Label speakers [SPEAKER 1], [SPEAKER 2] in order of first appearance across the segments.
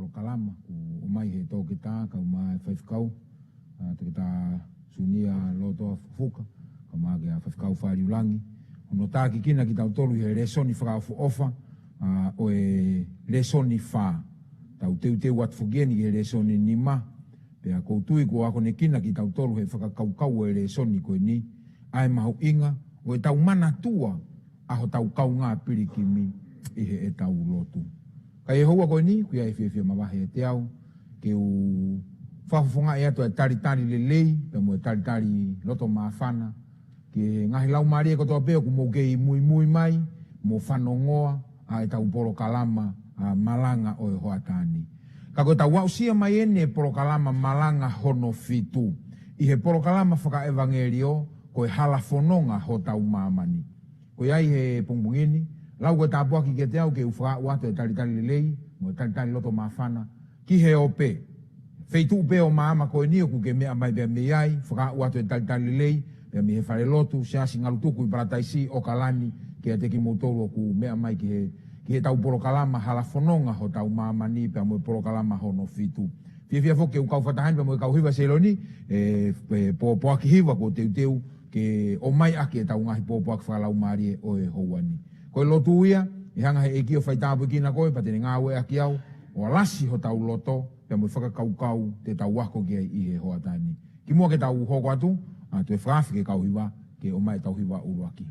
[SPEAKER 1] Kalama ku umai he to kita ka umai faifkau kita sunia loto fuka ka mage faifkau fari ulangi ono taki kina kita tolu he resoni fra fu ofa o e resoni fa tau te wat fugeni he resoni nima pe a koutui ko ako ne kina kita tolu he faka kau e resoni ko ni ai mahu inga o e tau mana tua aho tau kau ngā pirikimi i he e tau lotu. Ka e hoa koe ni, kuia e whiawhia mawahe e te au, ke u whafufunga e ato e taritari lelei, pe mo e taritari loto maafana, ke ngahi lau maari e kotoa peo ku mo kei mui mai, mo whanongoa, a e tau poro kalama malanga o e hoa tani. Ka koe tau wausia mai ene poro kalama malanga hono fitu, i he poro kalama whaka evangelio, koe hala whanonga ho tau mamani. Koe ai he pungbungini, lau koe tāpuaki ke te au ke uwha wato e taritari lelei, mo e taritari loto mawhana, ki he ope. Feitu upe o maama koe ni oku ke mea mai bea me ai, whaka wato e taritari lelei, bea me he whare lotu, seasi ngalutuku i parataisi o kalani, ke a teki motoro oku mea mai ki he tau poro kalama hala whanonga ho tau maama ni, pea mo e poro kalama hono fitu. Fia foke u kau whatahani, pea mo e kau hiwa seloni, poaki hiwa ko teu, ke o mai ake e tau ngahi poaki whakalau maari e o e houani. Koe lotu ia, I hanga he eki o whaitapu ki na koe, pa tene ngā ue aki au, o alasi ho tau loto, pia mui whakakaukau te tau wako ki i he hoa tani. Ki mua ke tau hoko atu, tu e whaafi ke kau hiwa, ke o mai tau hiwa uruaki.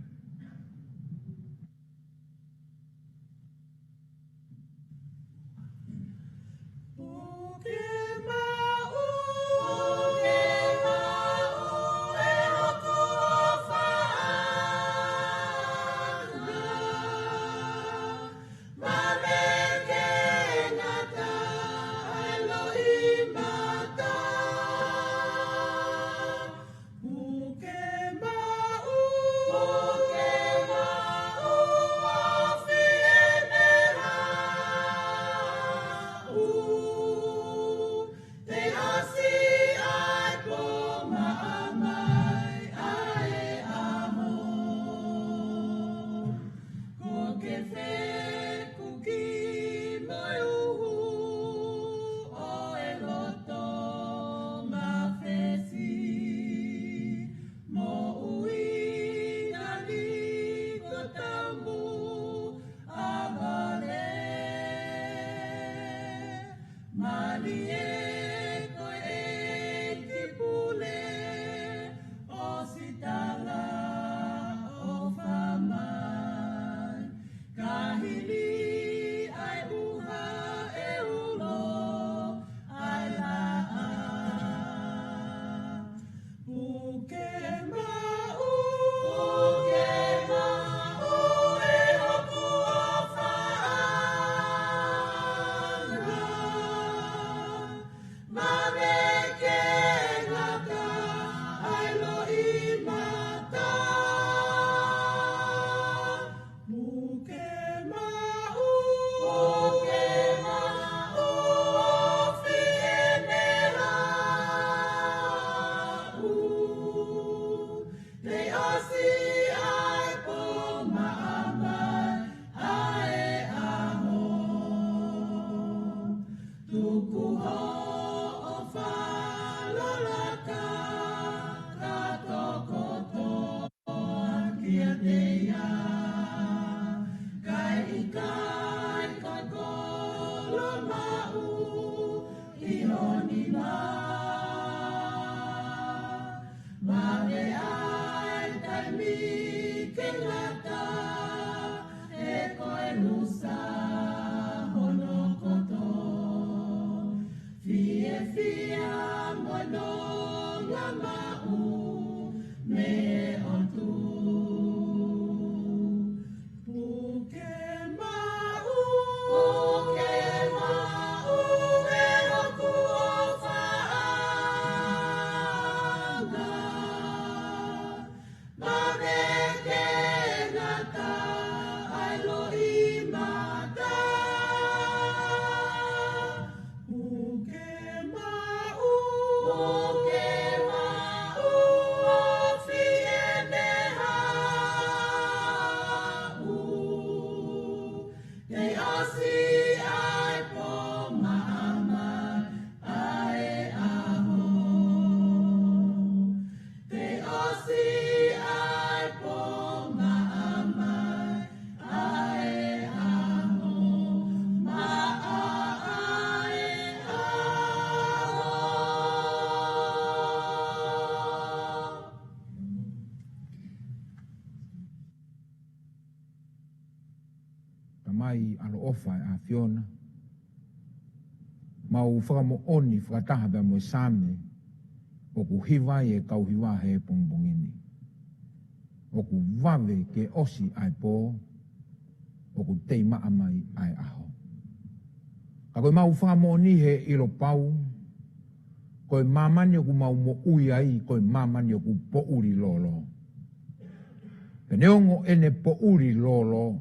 [SPEAKER 1] Mai alo ofa a Fiona. Mau whakamo oni whakataha bea mo same o ku hiwa e kau hiwa he pongbongini. O ku wawe ke osi ai po o ku teima amai ai aho. Ka koe mau whakamo oni he ilo pau koe mamani o ku mau mo ui ai koe mamani o ku po uri lolo. Peneongo ene po uri lolo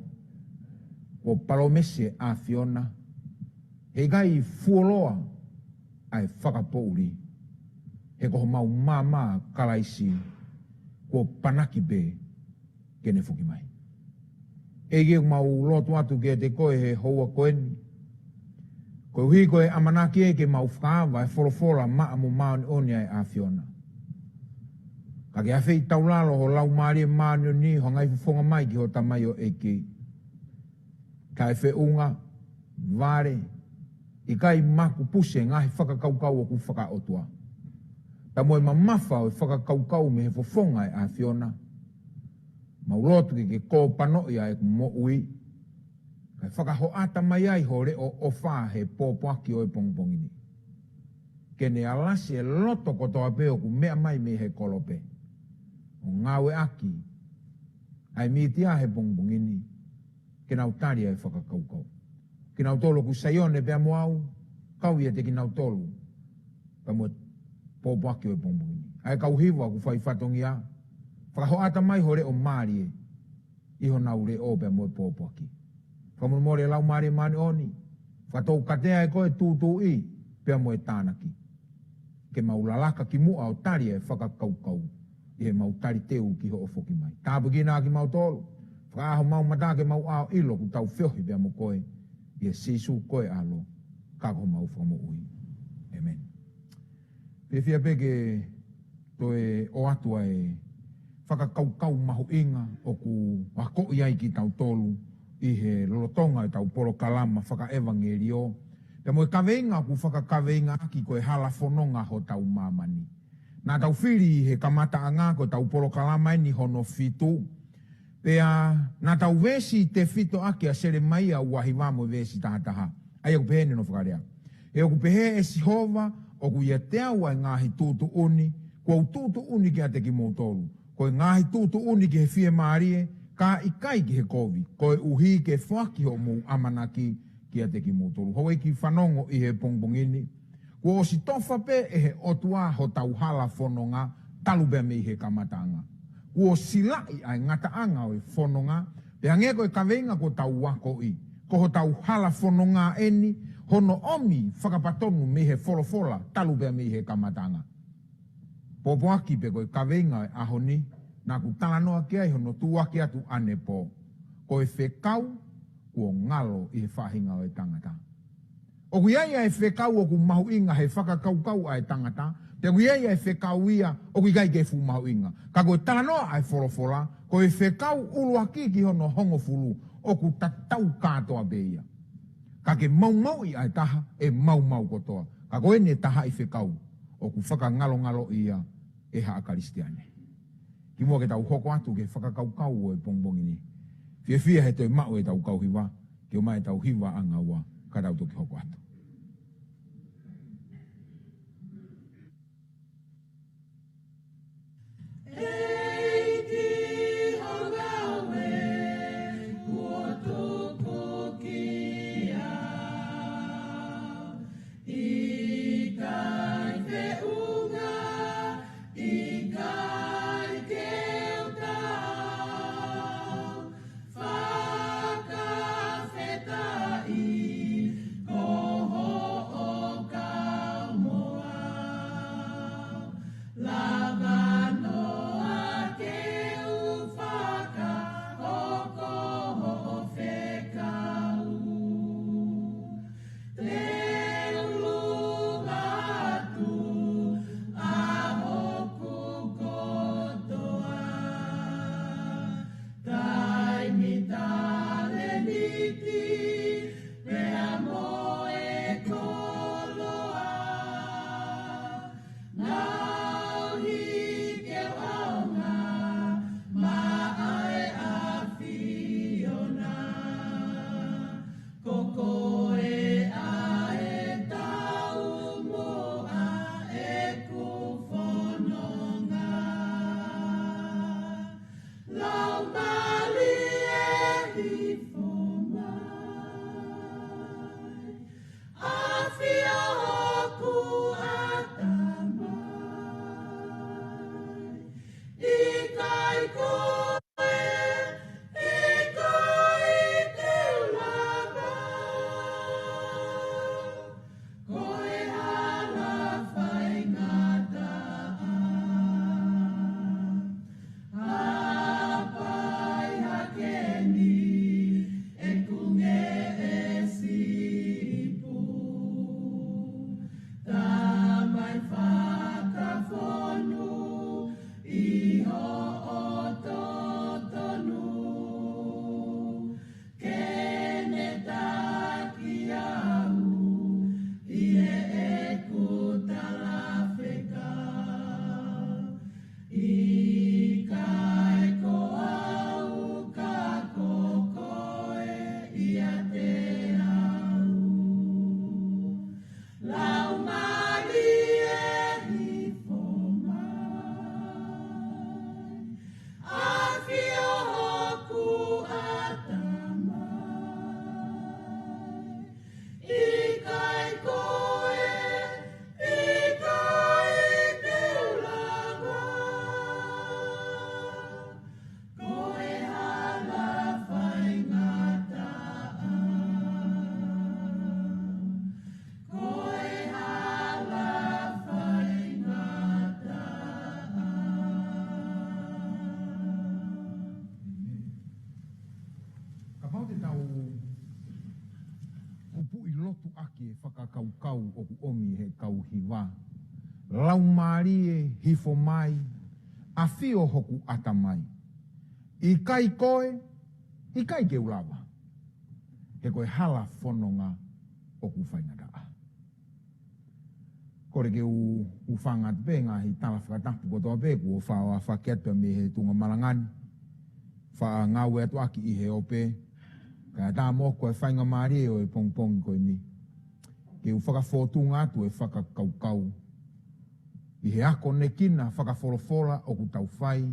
[SPEAKER 1] o palomese a Fiona, he gai fuoloa ai whakapouri, he koho mau mama kalaisi, ko panaki be, kene fuki mai. Ege mau lotu atu ke te koe he houa koeni, koe hui koe amanaki e ke mau whakawa e wholofola maa mo maoni oni ai a Fiona. Ka ke awhei taulalo ho lau maari e maani o ni ho ngai fufonga mai ki ho tamai o eke. kai feunga vare i kai maku puse ngahi whakakaukau o ku whakaotua. Ta moe mamafa o whakakaukau me he fofonga e a Fiona. Maulotu ki ke kō pano ia e ku mo ui. Kai whakahoata mai ai ho re o wha he pōpoaki o e pongpongini. Kene alasi e loto kotoa peo ku mea mai me he kolope. O ngawe aki. Ai mitia he pongpongini. Kena utari e whakakaukau. Kina utolo ku sayone pea moau, kau ia te kina utolo. Pa mo pōpaki o e pongpongini. Ai kau hiwa ku whai whatongia. Whakahoata mai hore o marie. Iho nau re o pea mo e pōpaki. Whamun more lau marie mani oni. Whatou katea e koe tūtū i, pea mo e tānaki. Ke maulalaka ki mua o tari e whakakaukau. I he mautari teu ki ho o whoki mai. Tāpu ki nā ki mautolo. Whakaho mau matake mau ao ilo ku tau whiohi pea mo koe. Ia sisu koe alo, kako mau whamo ui. Amen. Pewhia peke toe o atua e whakakaukau mahu inga o ku wako iai ki tau tolu i he lolotonga e tau polo kalama whakaevangerio. Te moe kaweinga ku whakakaweinga aki koe hala whanonga ho tau mamani. Nā tau whiri he kamata anga ko tau polo kalama ni hono fitu. Pea, nā tau vesi te whito ake a sere mai a uahi wamo vesi tahataha. Ai aku pehe no whakarea. E aku pehe e sihova, o ku ia te aua e ngāhi tūtu uni, kua tūtu uni ki a te ki mōtolu. Koe ngāhi tūtu uni ki he fie maarie, ka ikai ki he kovi. Koe uhi ke whaki ho mu amanaki ki a te ki mōtolu. Hoi ki whanongo i he pongpongini. Kua o si tofa pe e he otua ho tau hala whanonga, talubea me i he kamatanga. Ua silai ai ngataanga o e whanonga, pe ange koe kaweinga ko tau wako i. Ko ho tau hala whanonga eni, hono omi whakapatonu me he wholofola, talupea me he kamatanga. Popoaki pe koe kaweinga e ahoni, nā ku talanoa kia i hono tuaki atu ane po. Koe whekau, ua ngalo i he whahinga o e tangata. O ku iaia e whekau o ku mahu inga he whakakaukau a e tangata, te kui ei e whekau ia, o kui kai ke fu mau inga. Ka koe talanoa ai wholofola, koe whekau uluaki ki hono hongo fulu, o ku tatau kātoa beia. Ka ke mau i ai taha, e mau kotoa. Ka koe ne taha i whekau, o ku whaka ngalo ia, e haa karistiane. Ki mua ke tau hoko atu ke whakakaukau o e pongbongini. Fia he toi mau e tau kauhiwa, ke o mai tau hiwa anga ua, ka tau toki hoko atu.
[SPEAKER 2] Lavanoa
[SPEAKER 1] whakakaukau o ku omi he kau hiwa. Lau maari e hifo mai, a fio hoku atamai. I kai koe, i kai ke ulawa. He koe hala whanonga o ku whaingataa. Kore ke u whanga te penga hi tala whakatapu kotoa peku o whaoa whaketua me he tunga malangani. Wha ngau atu aki i he ope. Kaya tā mōko e whainga maari e o e pongpongi koe ni. Ke u whakawhotunga atu e whakakaukau. I he ako ne kina whakawholofola o ku tau whai.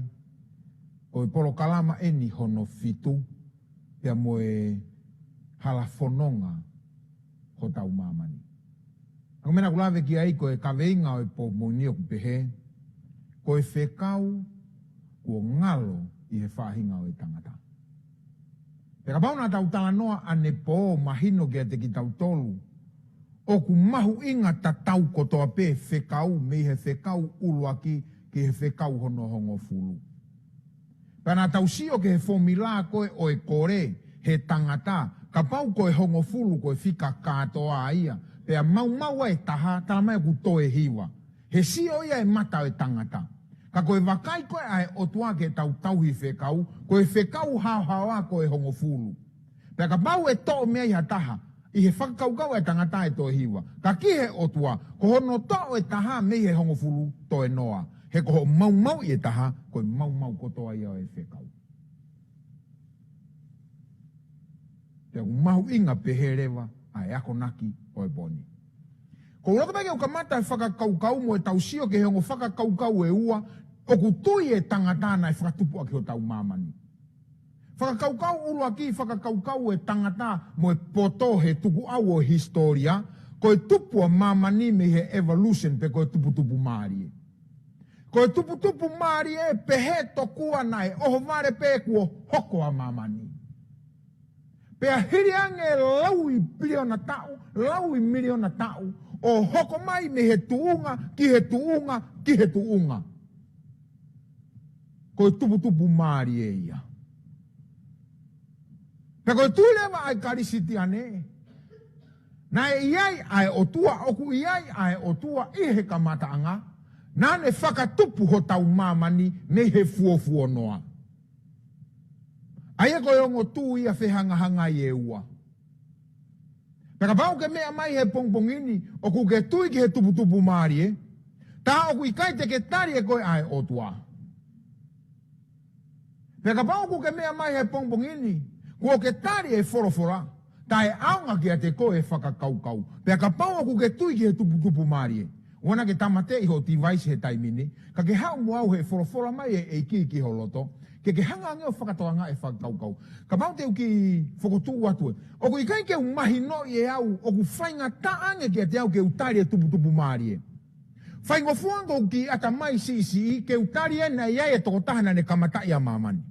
[SPEAKER 1] Ko e polo kalama eni hono fitu. Pea mo e hala whanonga ho tau mamani. Ako mena kulawe ki ai ko e kaweinga o e po moni o ku pehe. Ko e whekau ko ngalo i he whahinga o e tangata. Peka pauna tau tala noa ane po mahino ke te ki tau tolu. O ku mahu inga ta tau kotoa pe whekau me he whekau uluaki ki he whekau hono hongo fulu. Pena tau sio ke he formula koe o e kore he tangata. Ka pau koe hongo fulu koe whika katoa ia. Pea mau e taha tala mai ku toe hiwa. He sio ia e mata o e tangata. Ka koe wakai koe ai o tuake tau tauhi whekau, koe whekau hao koe hongo fulu. Pea ka pau e to mea iha taha, i he whakakaukau e tangata e toe hiwa. Ka ki he o tua, ko hono to e taha me he hongo fulu toe noa. He ko mau i e taha, koe mau kotoa ia o e whekau. Pea ku mahu inga peherewa, ai ako naki o e boni. Ko urata pake o kamata e whakakaukau mo e tau sio ke hongo whakakaukau e ua, o ku tui e tangatana e whakatupu aki o tau mamani. Whakakaukau ulu aki whakakaukau e tangata mo e poto he tuku au o historia, ko e tupu a mamani me he evolution pe ko e tupu maari e. Ko e tupu maari e pehe tokua nai, oho vare pe kuo hoko a mamani. Pea hiriange laui biliona tau, laui miliona tau, o hoko mai me he tuunga, ki he tuunga, ki he tuunga. Ko e tupu maari e ia. Pea ko e tuilewa ai karisiti ane. Na e iai ai o tua, oku iai ai o tua i he kamataanga, na ne whakatupu ho tau mamani me he fuofuo noa. Aia ko yongo tu ia whehangahanga i e ua. Peka pau ke mea mai he pongpongini, o ku ke tui ki he tupu maari e, tā o ku ikai te ke tari e koe ai o tua. Peka pau ku ke mea mai he pongpongini, ku o ke tari e forofora, tā e aunga ki a te koe e whakakaukau. Peka pau o ku ke tui ki he tupu maari e. Wana ke tamate i ho ti vaisi he taimini, ka ke hau muau he forofora mai e ki ho loto, ke hanga ngeo whakatoanga e whakaukau. Ka pau te uki whakotu atu e. O ku ikai ke umahi no i e au, o ku whainga taange ke te au ke utari e tupu maari e. Whaingo fuango ki ata mai si ke utari e na iai e tokotahana ne kamatai a mamani.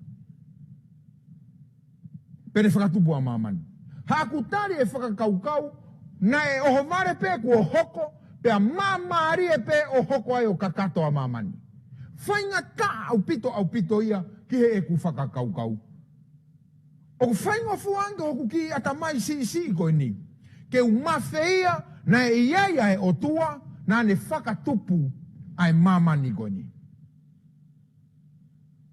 [SPEAKER 1] Pene whakatupu a mamani. Hakutari e whakakaukau, na e oho vare pe ku o hoko, pea mamari e pe o hoko ai o kakato a mamani. Whainga ta au pito ia, ki he e ku whakakaukau. O ku whainga fuanga o ku ki ata mai si koe ni. Ke u mawheia na e iai ai o tua na ne whakatupu ai mamani koe ni.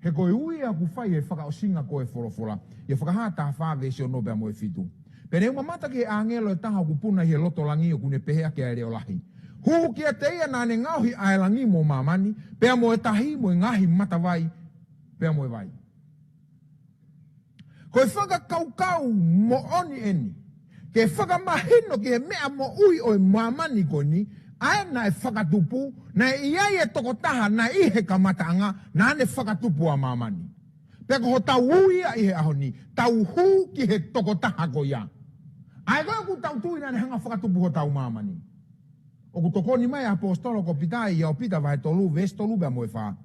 [SPEAKER 1] He koe ui a ku whai e whakaosinga koe forofora. Ia whakahata whawe si o nobea mo e fitu. Pene uma mata ki a angelo e taha ku puna hi e loto langi o ku ne pehea ke aere o lahi. Hu ki a te ia na ne ngauhi ai langi mo mamani. Pea mo e tahi mo e ngahi matawai. Pea mo e vai. Ko e whakakaukau mo oni eni. Ke whakamahino ki e mea mo ui o e mamani ko ni. Ae na e whakatupu. Na e iai e tokotaha na i he kamataanga. Na ne whakatupu a mamani. Pea ko ho tau ui a i he aho ni. Tau hu ki he tokotaha ko ia. Ae koe ku tau tui na ne hanga whakatupu ho tau mamani. O ku tokoni mai apostolo ko pitai ia o pita vai tolu vestolu bea mo e wha.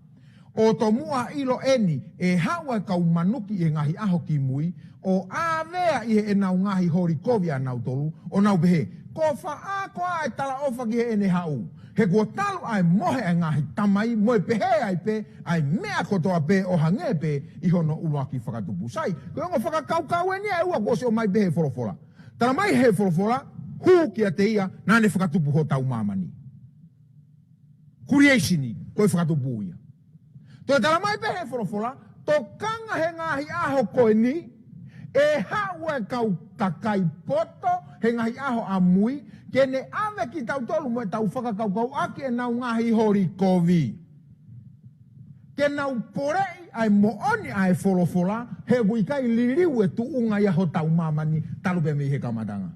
[SPEAKER 1] O to mua ilo eni e hawa kau manuki e ngahi aho ki mui o avea i e nau ngahi hori kovia nau tolu o nau behe ko wha a koa e tala ofa ki he ene hau he kua talu ai mohe e ngahi tamai moe pehe ai pe ai mea kotoa pe o hange pe i hono uwaki whakatupu sai ko yongo whakakaukau eni e ua kose o mai behe forofora tala mai he forofora hu kia te ia, nane whakatupu ho tau mamani. Creationi, koe whakatupu ia. Toi tala mai pehe wholofola, to kanga he ngahi aho koe ni, e haua kau kakai poto, he ngahi aho amui, kene ave ki tau tolu mo e tau whakakau aki e nau ngahi hori kovi. Ke nau porei ai mooni ai wholofola, he wikai liriu e tu unga ia ho tau mamani, talu pe mi he kamatanga.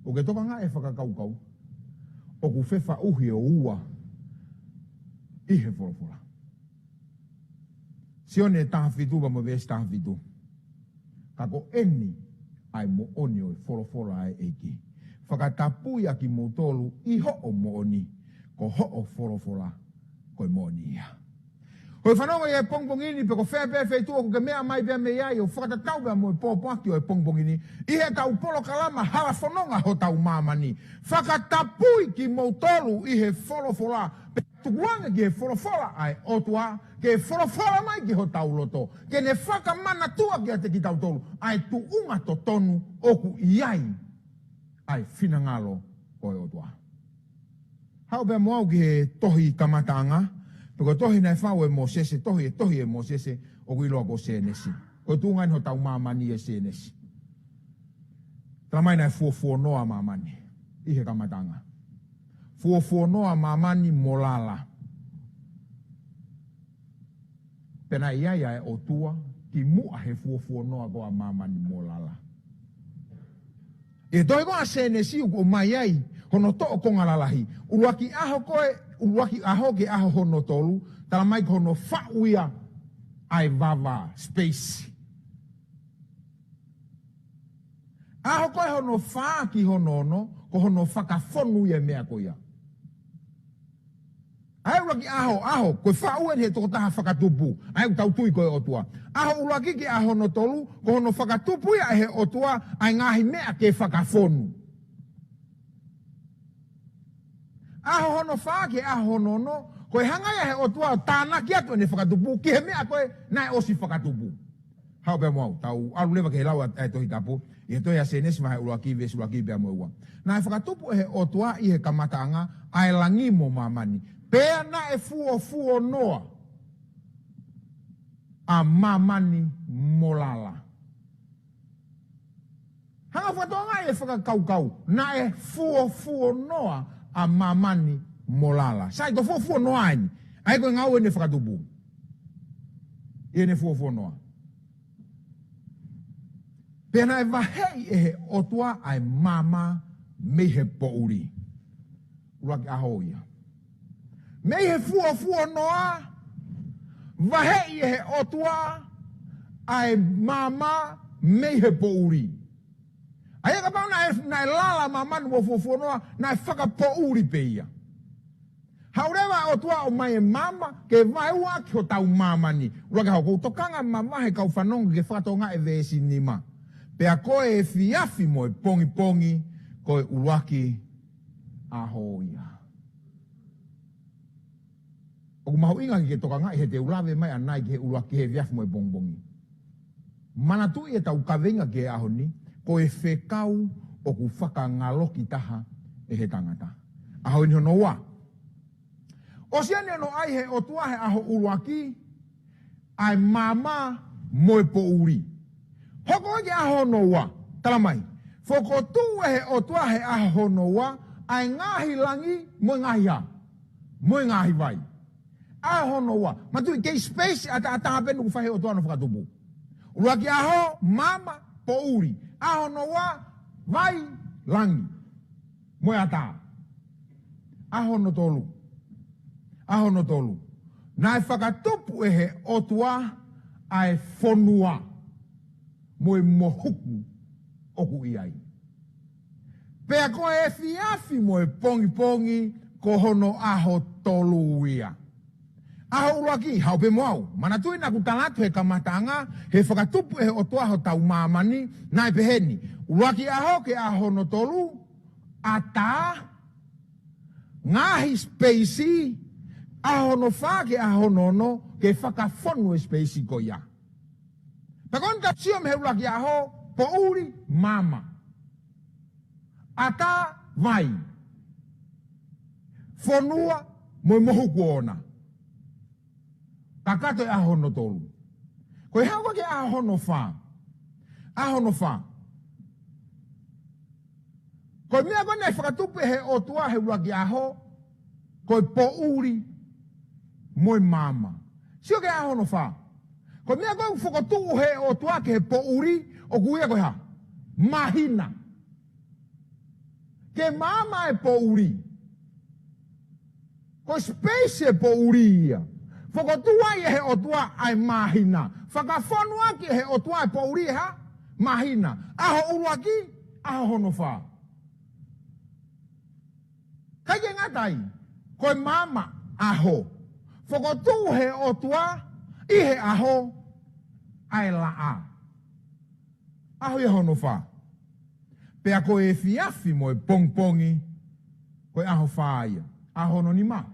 [SPEAKER 1] O ke toka ngā e whakakau, o ku whewha uhi o ua, i he wholofola. Sione e taha whitu, wa mo vesi taha whitu. Kako eni ai mooni o e wholofola ai eki. Whakatapui aki motolu i ho o mooni, ko ho o wholofola koe mooni ia. Hoi whanonga i e pongpongini, pe ko whea tu ke mea mai pia me iai, o whakatatau pia mo e pōpaki o e pongpongini, i he tau polo kalama hawa whanonga ho tau mamani. Whakatapui ki motolu i he wholofola, pe tukuanga ki he wholofola ai otua, ke wholofola mai ki ho tau loto, ke ne whakamana tua ki a te ki tau tolu, ai tu unga to tonu oku iai, ai whinangalo koe otua. Hau pia moau ki he tohi kamatanga, peko tohi nai whau e Mosese, tohi e Mosese, o kuiloa ko senesi. Ko tunga ho tau mamani e senesi. Tramai nai fuo noa mamani, i he kamatanga. Fuo noa mamani molala. Pena iai o tua, ki mua he fuo noa koa mamani molala. E toi koa senesi o mai ai, hono to o konga lalahi. Uruaki aho ke aho hono tolu, tala mai hono whauia ai vava, space. Aho koe hono wha ki hono ono, ko hono whakawhonu ia mea koia. Ai uruaki aho, koe whauen he toko taha whakatupu, ai u tautui koe otua. Aho uruaki ki aho no tolu, ko hono whakatupu ia he otua, ai ngahi mea ke whakawhonu. Aho hono whaake, aho hono no, koe hangaia he otua tāna ki atu ne whakatupu, ki he mea koe nai osi whakatupu. Hau pia mau, tau alu lewa ke he lau e tohi tapu, i he tohi a senesi mahe uruaki vesi uruaki pia mo ua. Nai whakatupu he otua i he kamatanga, ai langimo mamani. Pea na e fuo noa, a mamani molala. Hanga whatonga e whakakau, na e fuo noa, a mamani molala. Sai to fuo noa ai. Ai koe ngau ene whakatupu. Ene fuo noa. Pena e wahei e he otua ai mama me he pouri. Uraki aho ia. Me he fuo noa. Wahei e he otua ai mama me he pouri. Ai ka pau na lala mamani mo fuo noa na whakapouri pe ia. Haurewa o tua o mai e mama ke vai ua ki o tau mamani. Uraka hau kou tokanga mama he kau whanonga ke whakatonga e vesi nima. Pea koe e fiafi mo e pongi koe uruaki aho ia. O mahu inga ki ke tokanga he te ulawe mai anai ki he uruaki he fiafi mo e pongi. Manatu i e tau kawenga ke aho ni. Ko e whekau o ku whakangaloki taha e he tangata. Aho ni hono wā. O siane no ai he o tuahe aho uruaki, ai mama moe po uri. Hoko ake aho no wā, tala mai. Whoko tu e he o tuahe aho no wā, ai ngahi langi moe ngahi ha. Moe ngahi vai. Aho no wā. Matui kei space ata hapenu ku whahe o tuano whakatupu. Uruaki aho, mama, po uri. Aho no wā, vai, langi. Moe ata. Aho no tolu. Aho no tolu. Nai whakatupu e he otua ai whonua. Moe mohuku oku iai. Pea koe e fiafi moe pongi ko hono aho tolu ia. Aho uruaki, hau pe moau. Manatui na kutalatu he kamatanga, he whakatupu e he otua ho tau mamani, nai peheni. Uruaki aho ke aho no tolu, ata, ngahi speisi, aho no wha ke aho no ke whakawhonu e speisi ko ia. Pakon ka sio me he uruaki aho, po uri, mama. ata vai fonua mo mohu kuona kakato ahono tolu ko hawa ke ahono fa ko mea ko nei whakatupe he o tua he waki aho ko po uri moi mama sio ke ahono fa ko mea ko whakatu he o tua ke he po uri o kuia ko ha mahina ke mama e po uri ko space e po uri ia whakatua i he o tua ai mahina whakawhanua ki he o tua e po uri ha mahina aho uruaki aho hono fa kai ke ngatai ko mama aho whakatu he o tua i he aho ai laa aho i hono fa pea ko e fiafi mo e pongpongi ko e aho fa ia aho no ni ma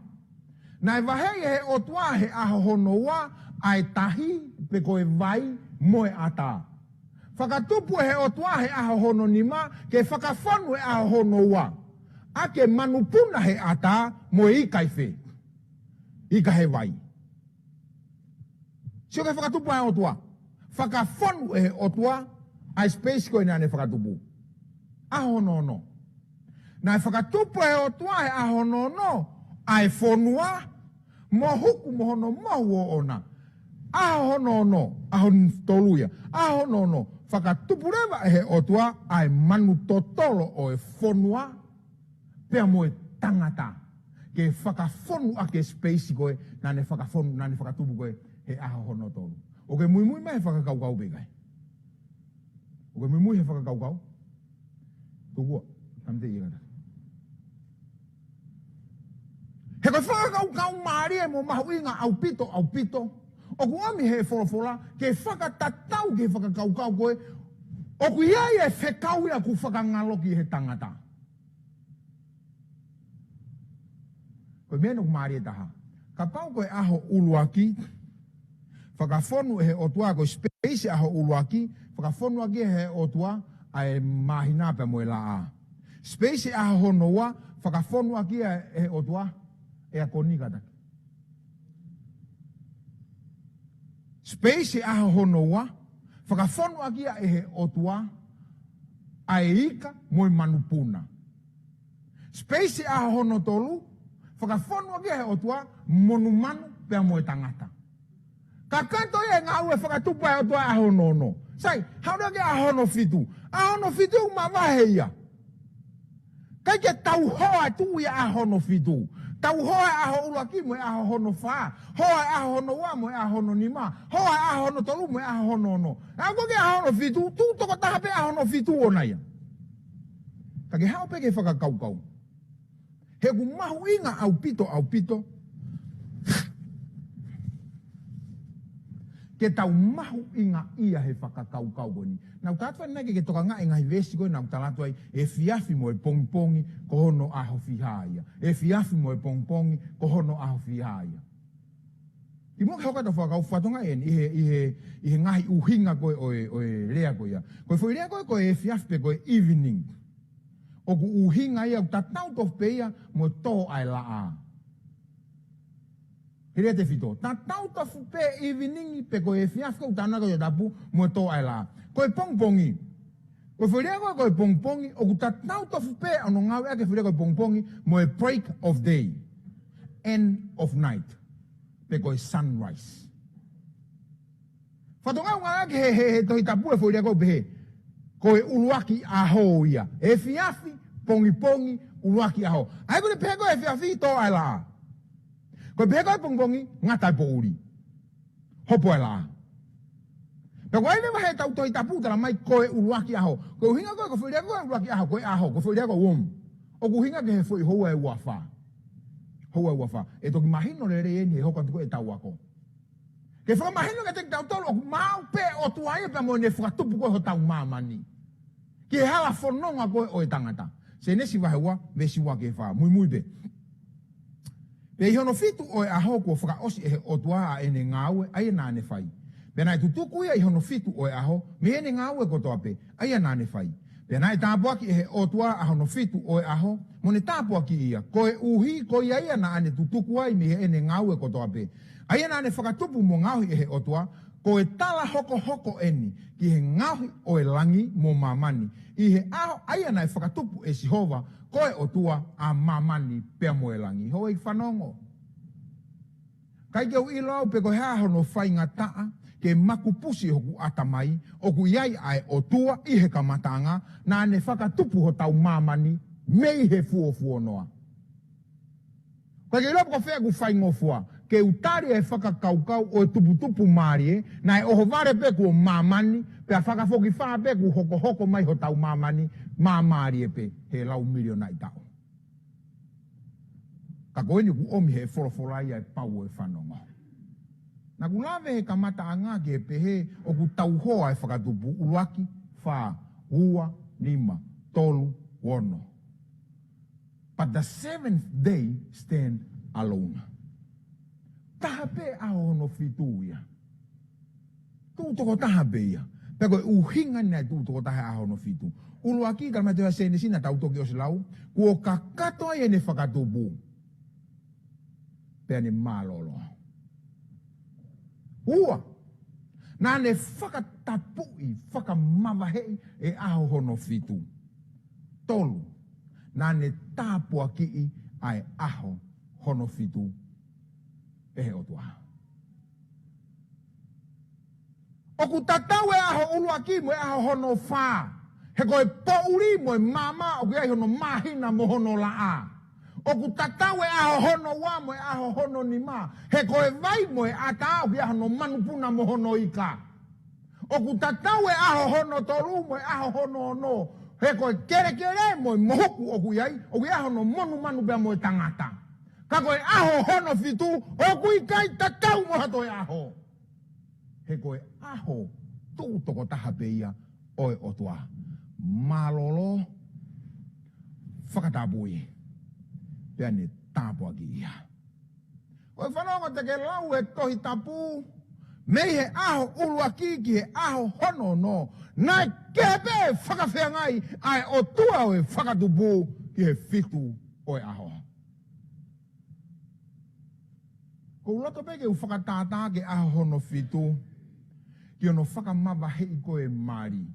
[SPEAKER 1] na e wahei he o tua he aho hono wa ai tahi pe ko e vai mo e ata whakatupu he o tua he aho hono ni ma ke whakawhanu he aho hono wa a ke manupuna he ata mo e ikai whe ika he vai sio ke whakatupu he o tua whakawhanu he o tua ai space ko e nane whakatupu aho no no na e whakatupu he o tua he aho no no ai whonua mo huku mo hono mahu o ona aho no no aho toluia aho no no whakatupu rewa he o tua ai manu totolo o e whonua pea mo e tangata ke whakawhonu a ke space koe nane whakawhonu nane whakatupu koe he aho hono tolu o ke mui mui mai he whakakaukau bekai o ke mui mui he whakakaukau tukua tamte i kata he koe whakakaukau maari e mo mahu inga au pito o kuami he wholofola ke whakatatau ke whakakaukau koe o ku iai e whekau ia ku whakangaloki he tangata koe mea nuku maari e taha ka pau koe aho uluaki whakawhonu he otua koe space aho uluaki whakawhonu aki he otua ai mahina pe mo e laa space aho honoa whakawhonu aki he otua e a konikata space aho honoa whakawhonu aki e he otua ai ika mo e manupuna space aho hono tolu whakawhonu aki he otua monumanu pe mo e tangata kakato e ngau e whakatupa e otua aho nono sai haura ke aho no fitu mamaheia kai ke tau hoa tu ia aho no fitu tau hoa aho ulaki mo aho hono fa hoa aho hono wa mo aho no nima hoa aho hono tolu mo aho no ako ke aho no fitu tu toko taha pe aho no fitu ona ia ka ke hao pe ke whakakaukau he ku mahu inga au pito ke tau mahu inga ia he whakakaukau koni. Nau tātua nake ke toka ngā inga hivesi koe nau talatu ai e fiafi mo e pongpongi ko hono aho fihaia. E fiafi mo e pongpongi ko hono aho fihaia. I mo ke hokata whakau whatonga en i he ngahi uhinga koe o e rea koe ia. Koe fwoi rea koe e fiafi pe koe evening. O ku uhinga ia u tatau tof pe ia mo tō ai laa. Herea te whito. Tā tau ta fupe evening pe koe fiafka u tānaka o tapu mo tō ai la. Koe pongpongi. Koe whirea koe pongpongi o ku tā tau ta fupe ano ngau ea ke whirea koe pongpongi mo e break of day. End of night. Pe koe sunrise. Whatongau ngau ea ke he tohi tapu e whirea koe pehe. Koe uluaki aho ia. E fiafi pongi uluaki aho. Ai koe pehe koe fiafi tō ai la. Koe pehe koe pongpongi, ngatai po uri. Hopo e la. Pe koe aile mahe tau tohi tapu tala mai koe uruaki aho. Koe uhinga koe whiria koe uruaki aho, koe aho, koe whiria koe wom. O kuhinga ke he fwoi houa e uafa. Houa e uafa. E toki mahino le re eni he hoka tuko e tau ako. Ke whaka mahino ke teki tau tolu, o mau pe o tuaia pe mo ne whakatupu koe ho tau mamani. Ke hala whanonga koe o e tangata. Se nesi wahe ua, vesi ua ke wha. Mui pe. Pe hono fitu o e aho ko whaka osi e o tua a ene ngāue, aia nāne whai. Pe nai tutuku ia i hono fitu o e aho, me ene ngāue ko toa pe, aia nāne whai. Pena e tāpua ki e o tua aho no fitu o e aho, mo ne tāpua ki ia. Ko e uhi, ko ia ia na ane tutuku ai mi he ene ngau e kotoa pe. Aia na ane whakatupu mo ngau e he o tua, ko e tala hoko hoko eni, ki he ngau o e langi mo mamani. I he aho, aia na e whakatupu e Sihova, ko e o tua a mamani pea mo e langi. Ho e whanongo. Kai ke u ilo pe ko he aho no whai ngataa, ke maku pusi hoku atamai, oku iai ai o tua i he kamatanga, na ane whakatupu ho tau mamani, mei he fuo noa. Kai ke ilopo ko whea ku whai ngofua, ke utari e whakakaukau o e tuputupu marie, na e oho vare pe ku o mamani, pe a whakafoki wha pe ku hoko mai ho tau mamani, mamarie pe, he lau miliona i tau. Ka koeni ku omi he wholoforai ai pau e whanonga. Na kulawe he kamata anga ke pehe o ku tau hoa e whakatupu uruaki, wha, ua, lima, tolu, wono. But the seventh day stand alone. Taha pe aho no fitu ia. Tu toko taha pe ia. Peko uhinga nei tu toko taha aho no fitu. Uruaki kalma te sene sina tau toki o se lau, kuo kakato ai ne whakatupu. Pea ne malolo. Ua, nā ne whakatapui, whakamawahei e aho hono fitu. Tolu, nā ne tāpua ki ai aho hono fitu e he otua. Oku tatau e aho ulua ki mo e aho hono whā. He koe pouri mo e mama o ki ai hono mahina mo hono la a. Oku tatau e aho hono wa mo e aho hono ni ma. He koe vai mo e ata au ki aho manupuna mo hono ika. Oku tatau e aho hono toru mo e aho hono no. He koe kere mo e mohoku oku iai. Oku aho no manu bea mo e tangata. Ka koe aho hono fitu. Oku ikai tatau mo hato e aho. He koe aho tu toko taha peia oe otua. Malolo whakatabui. Pea ne tāpua ki ia. Oe whanonga te ke lau e tohi tapu, mei he aho ulua ki he aho hono no, nai kepe whakawhea ngai, ai o tua oe whakatupu ki he fitu oe aho. Ko uloto pe ke u whakatātā ke aho hono fitu, ki ono whakamawa hei koe mari.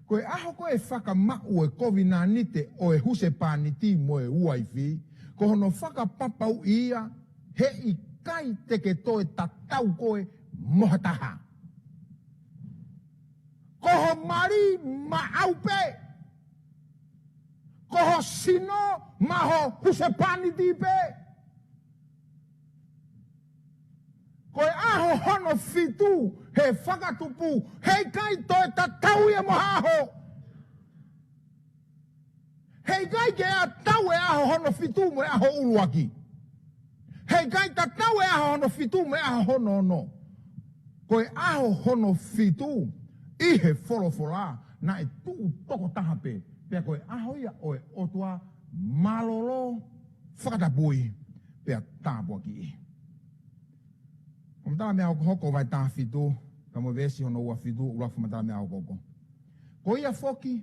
[SPEAKER 1] Koe aho koe whakamau e kovina nite o e huse pāniti mo e uaifi, ko hono whakapapau ia he i kai teke toe tatau koe mohataha. Koho mari maaupe, koho sino maho huse pāniti pe. Koe aho hono fitu, he whakatupu, hei kai toi tatau ia mohaho. Hei kai ke a tau e aho hono fitu mo e aho uluaki. Hei kai tatau e aho hono fitu mo e aho hono no. Koe aho hono fitu, i he wholofola, na e tuu toko tahape. Pea koe aho ia oe otua malolo whakatapui, pea tāpua ki. Matala mea hoko vai tā fitu, ka mo vesi hono ua fitu, ulafu matala mea hoko. Ko ia foki,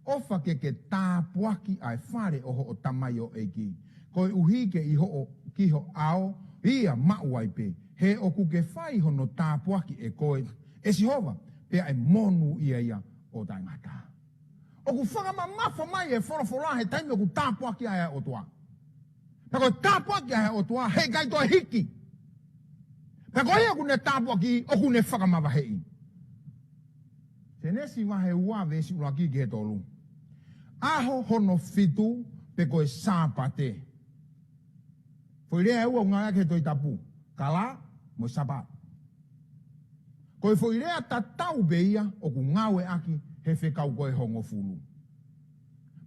[SPEAKER 1] ofa ke tāpuaki ai whare oho o tamai o eki. Ko uhi ke iho o kiho ao, ia mauai pe. He oku ke whai hono tāpuaki e koe, e Sihova, pea e monu ia o taingata. Oku whakama mafa mai e whorofora he taimi oku tāpuaki ai o toa. Pako tāpuaki ai o toa, he kai toa hiki. Peko ia kune tāpua ki, o kune whakamawa hei. Se nesi wahe ua vesi ula ki he tolu. Aho hono fitu, peko e sāpate. Whoirea ua unga ke toi tapu. Kala, mo sapat. Koe whoirea tatau beia, o ku ngawe aki, he whekau koe hongo fulu.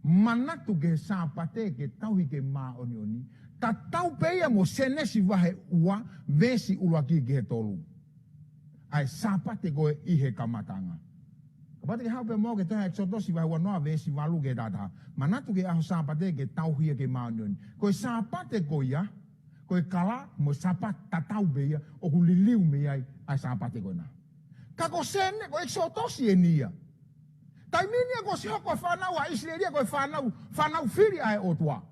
[SPEAKER 1] Manatu ke sāpate, ke tauhi ke mā oni. Tatau peia mo senesi wahe ua vesi uluaki ki he tolu. Ai sapate koe i he kamatanga. Kapate ke haupe mo ke teha eksotosi wahe ua noa vesi walu ke data. Manatu ke aho sapate ke tauhia ke maunioni. Koe sapate koe ia, koe kala mo sapat tatau peia o ku liliu meiai ai sapate koe na. Kako sene ko eksotosi e nia. Taimini ko si ko whanau a Israelia ko whanau whiri ai o tua.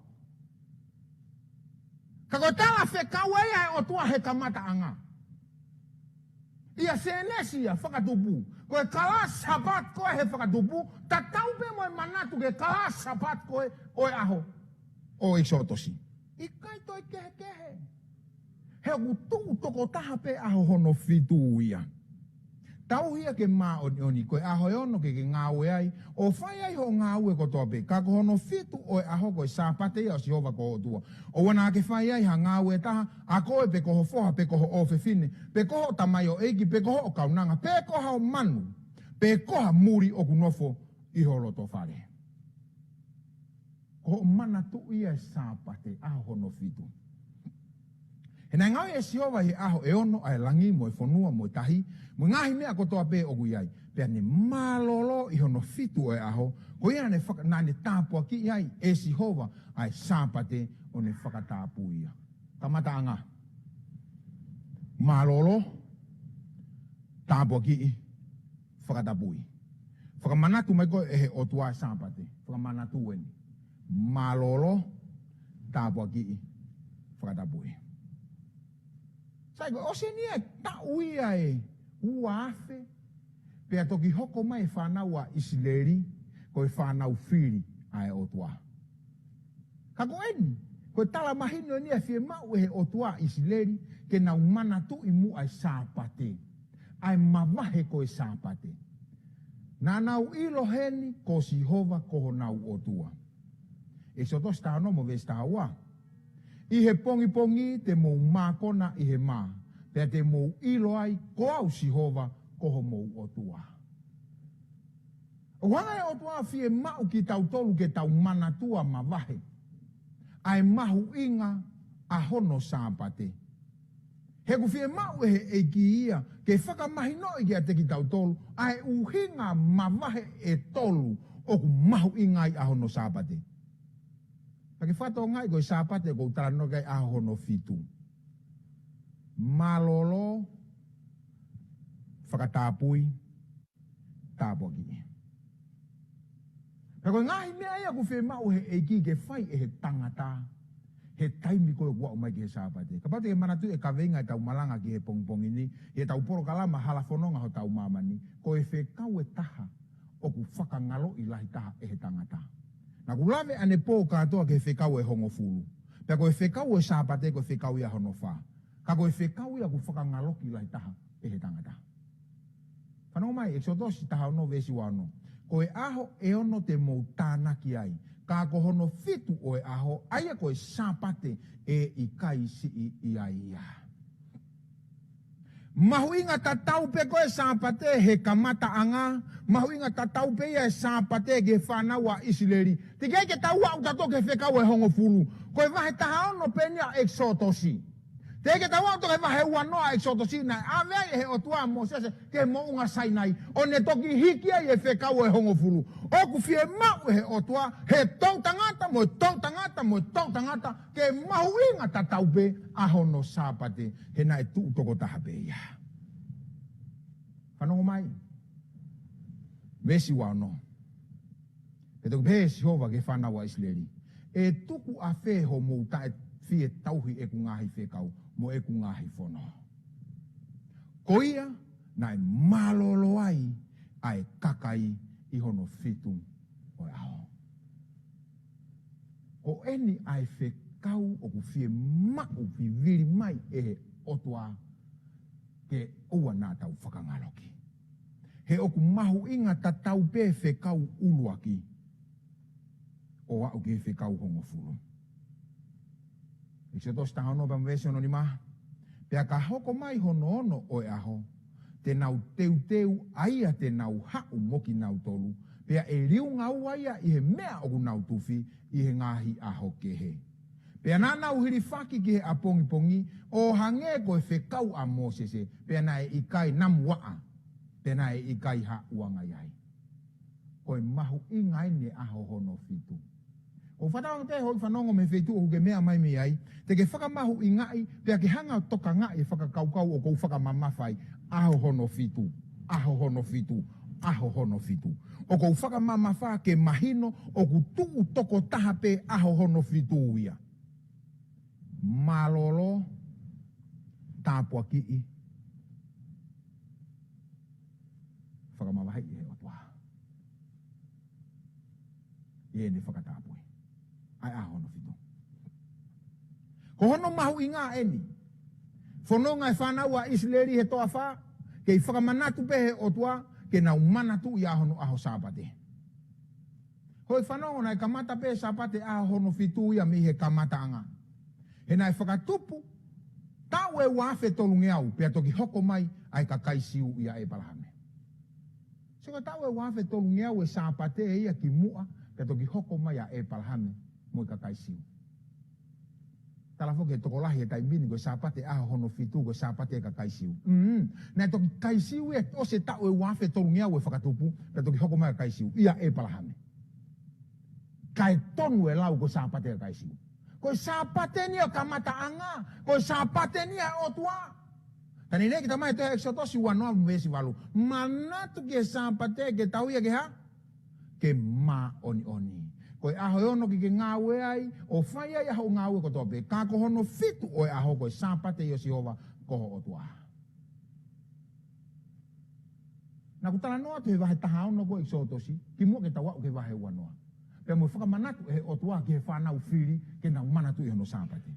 [SPEAKER 1] Ka ko tala whekau ai o tua he kamata anga. Ia senesia whakatupu. Ko e kala sabat ko he whakatupu. Ta taupe mo e manatu ke kala sabat ko e o aho. O Exotosi. Ikai toi kehe. He utu toko taha pe aho hono fitu ia. Tau hia ke mā oni koe aho e ono ke ngāwe ai. O whai ai ho ngāwe ko toa pe. Ka ko hono fitu o e aho koe sāpate ia o si hova ko o tua. O wana ke whai ai ha ngāwe taha. A koe pe koho foha, pe koho ofe fine. Pe koho tamai o eiki, pe koho o kaunanga. Pe koha o manu. Pe koha muri o kunofo i holo to whare. Ko mana tu ia e sāpate aho hono fitu. E nai ngau e siova he aho e ono ai langi mo e whanua mo e tahi. Mo ngahi mea kotoa pe o gui ai. Pea ne malolo i hono fitu e aho. Ko ia ne nane tāpua ki ai e sihova ai sāpate o ne whakatāpu ia. Kamata anga. Malolo tāpua ki i whakatapui. Whakamanatu mai koe e he otua sāpate. Whakamanatu weni. Malolo tāpua ki i whakatapui. Sai ko o se nia ta uia e uafe pe toki hoko mai whanau a Isileri ko e whanau whiri ai o tua. Ka ko eni ko tala mahino nia fie mau e o tua Isileri ke nau mana tu i mu ai sāpate. Ai mamahe ko e sāpate. Na nau ilo heni ko si hova ko nau o tua. E so tos tāno mo ves tāua. I he pongi te mou mākona i he mā. Pea te mou ilo ai ko au sihova koho mou o tua. O hanga e o tua fie mau ki tau tolu ke tau mana tua ma vahe. Ai mahu inga a hono sāpate. He ku fie mau e ki ia ke whakamahino i ki a te ki tau tolu. Ai uhinga ma vahe e tolu o ku mahu inga i a hono sāpate. Pake whato ngai koe sāpate ko tarano kai aho no fitu. Malolo whakatāpui tāpoki. Pake ngai mea ia ku whi mau he eiki ke whai e he tangata. He taimi koe kua o mai ki he sāpate. Ka pate ke manatu e kawenga e tau malanga ki he pongpongi ni. He tau poro kalama halafononga ho tau mamani. Ko e whi kau e taha o ku whakangalo i lahi taha e he tangata. Na kulave ane pō katoa ke whekau e hongo fulu. Pea koe whekau e sāpate koe whekau ia hono whā. Ka koe whekau ia ku whakangaloki lai taha e he tangata. Whanau mai, Exodosi taha ono vesi wano. Koe aho e ono te mou tānaki ai. Ka ko hono fitu o e aho, aia koe sāpate e i kai si i ai ia. Mahu inga tatau pe koe sāpate he kamata anga. Mahu inga tatau pe ia e sāpate ke whanau a Isileri. Te kei ke tau au tato ke whekau e hongo fulu. Koe wahe taha ono pe nia Exotosi. Te ke tau au to ke wahe uanoa Exotosi. Nai awea he o tua Mosese ke mo unga sainai. O ne toki hiki ai e whekau e hongo fulu. O ku fie mau he o tua he tau tangata mo tau tangata mo tau tangata. Ke mahu inga tatau pe a hono sāpate. He nai tu toko taha pe ia. Whanongo mai. Vesi wano. E toku pe Sihova ke whanau a Isileri. E tuku a wheho mou ta e fie tauhi e ku ngahi whekau. Mo e ku ngahi whono. Ko ia, nai malolo ai, ai kakai i hono fitu o aho. Ko eni ai whekau o ku fie mau pi viri mai e otua ke ua nā tau whakangaloki. He oku mahu inga tatau pe whekau uluaki. O au ki whekau hongo furu. Exodos tanga ono pa mwesi ono ni maha. Pea ka hoko mai hono ono o e aho. Te nau teu aia te nau hau moki nau tolu. Pea e riu ngau aia i he mea oku nau tufi i he ngahi aho ke he. Pea nā nau hiri whaki ki he apongi pongi. O hange ko e whekau a Mosese. Pea na e ikai namu waa. Pea na e ikai ha uanga iai. Ko e mahu ingai ne aho hono fitu. O whatawang te hoi whanongo me whetu o ke mea mai me ai. Te ke whakamahu i ngai, pea ke hanga toka ngai e whakakaukau o kou whakamamawhai. Aho hono fitu, aho hono fitu, aho hono fitu. O kou whakamamawha ke mahino o ku tuu toko taha pe aho hono fitu ia. Malolo tāpua ki i. Whakamawahai i he otua. Ie ne whakatāpui. Ai aho hono fitu. Ko hono mahu i ngā eni. Whanonga e whanau a Isleri he toa wha. Kei whakamanatu pe he otua. Ke nau manatu i ahono aho sāpate. Hoi whanonga nai kamata pe sāpate aho hono fitu ia mi he kamata anga. He nai whakatupu. Tau e wafe tolungi au. Pea toki hoko mai ai ka kaisiu ia e palahame. Sika tau e wafe tolungi au e sāpate e ia ki mua. Pea toki hoko mai a e palahame. Moi ka kaisiu. Tala foke toko lahi e taimini koe sāpate aho hono fitu koe sāpate e ka kaisiu. Nai toki kaisiu e ose tau e wafe tolungi au e whakatupu. Pea toki hoko mai ka kaisiu. Ia e palahame. Kai tonu e lau koe sāpate e ka kaisiu. Koe sāpate ni o kamata anga. Koe sāpate ni a otua. Tani ne kita mai te eksotosi wanoa mwesi walu. Manatu ke sāpate ke tau ia ke ha? Ke ma oni oni. Koe aho e ono ki ke ngāwe ai. O whai ai aho ngāwe ko tope. Kako hono fitu o e aho koe sāpate i o Sihova koho otua. Nā kutala noa te he wahe taha ono ko eksotosi. Ki mua ke tawa o ke wahe wanoa. Pea mo whakamanatu e otua ki he whanau whiri ke nau manatu i hono sāpate.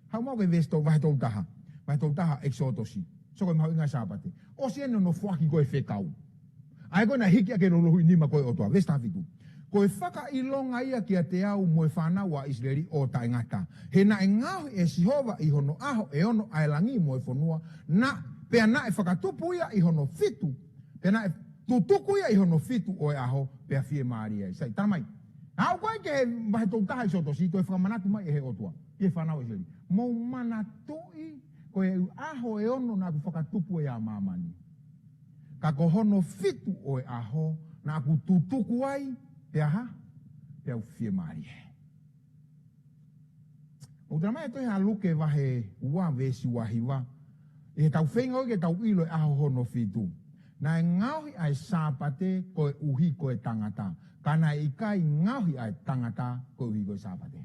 [SPEAKER 1] Hau mau ke vesto wahe tau taha. Wahe tau taha exotosi. So koe mau inga sāpate. O si eno no whaki koe whekau. Ai koe na hiki ake lolohui nima koe otua. Vesta fitu. Koe whaka ilonga ia ki a te au mo e whanau a Isleri o ta ingata. He na e ngau e Sihova i hono aho e ono ailangi mo e whanua. Na pea na e whakatupu ia i hono fitu. Pea na e tutuku ia i hono fitu o e aho pea fie maari ai. Sai, tamai. Au koe ke he wahe tau taha i sotosi, koe whakamanatu mai e he otua. Ie whanau e Isleri. Mou manatui, koe aho e ono na ku whakatupu e a mamani. Ka ko hono fitu o e aho, na ku tutuku ai, pea ha, pea ufie maari e. O tera mai toi ha luke wahe ua vesi wahiwa, e tau whenga o ke tau ilo e aho hono fitu. Na e ngauhi ai sāpate koe uhi koe tangata. Kana i kai ngauhi ai tangata koe uhi koe sāpate.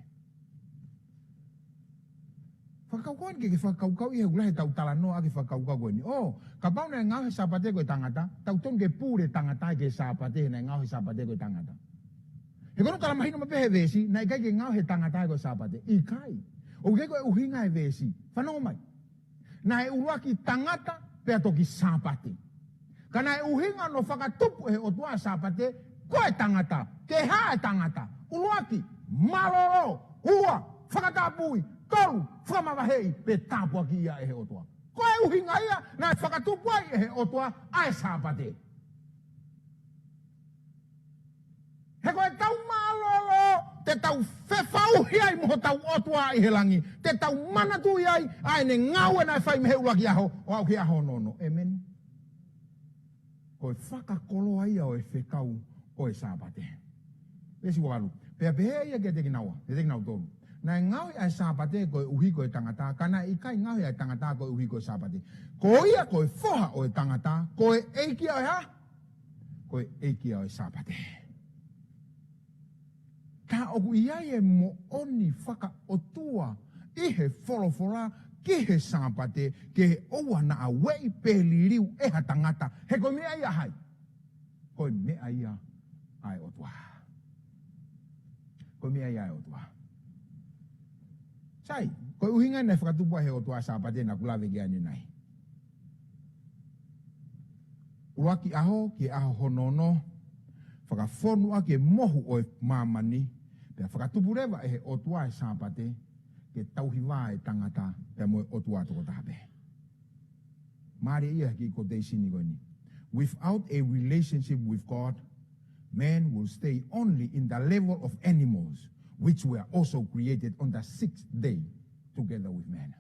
[SPEAKER 1] Whakaukau ni ke whakaukau i he ulahe tau tala noa ke whakaukau koe ni. O, ka pau na e ngauhi sāpate koe tangata, tau ton ke pūre tangata ke sāpate na e ngauhi sāpate koe tangata. He kono tala mahino mapehe vesi, na i kai ke ngauhi tangata koe sāpate. I kai. O ke koe uhinga e vesi. Whanau mai. Na e uruaki tangata pea toki sāpate. Kana e uhinga no whakatupu he o tua sāpate, koe tangata, ke hae tangata, uruaki, malolo, hua, whakatapui, toru, whamawahei, pe tāpua ki ia e he o tua. Koe uhinga ia, na e whakatupu ai e he o tua, ae sāpate. He koe tau malolo, te tau whewhauhi ai moho tau otua i he langi, te tau manatu ai, ai ne ngau e nai whai mehe uruaki aho, o au ki aho nono. Amen. Koe whakakolo ai o e whekau o e sāpate. Pesi wakalu. Pea pehe ia ke teki naua, te teki nau tolu. Na e ngau ai sāpate koe uhi koe tangata, kana i kai ngau ai tangata koe uhi koe sāpate. Ko ia koe whoha o e tangata, koe eiki o e ha? Koe eiki o e sāpate. Ka oku iai e mo oni whaka otua, i he wholofora, ki he sāpate, ke he oua na a wei peliriu e ha tangata. He koe mea ia hai. Koe mea ia ai otua. Koe mea ia ai otua. Sai, koe uhinga nei whakatupua he otua sāpate na kulawe ki ane nai. Uruaki aho ki aho honono, whakawhonua ke mohu o e mamani, pia whakatupu rewa e he otua e sāpate, ke tauhiwa e tangata pe moe otua toko tahape. Mari ia ki ko te sini koe ni. Without a relationship with God, man will stay only in the level of animals, which were also created on the 6th day together with man.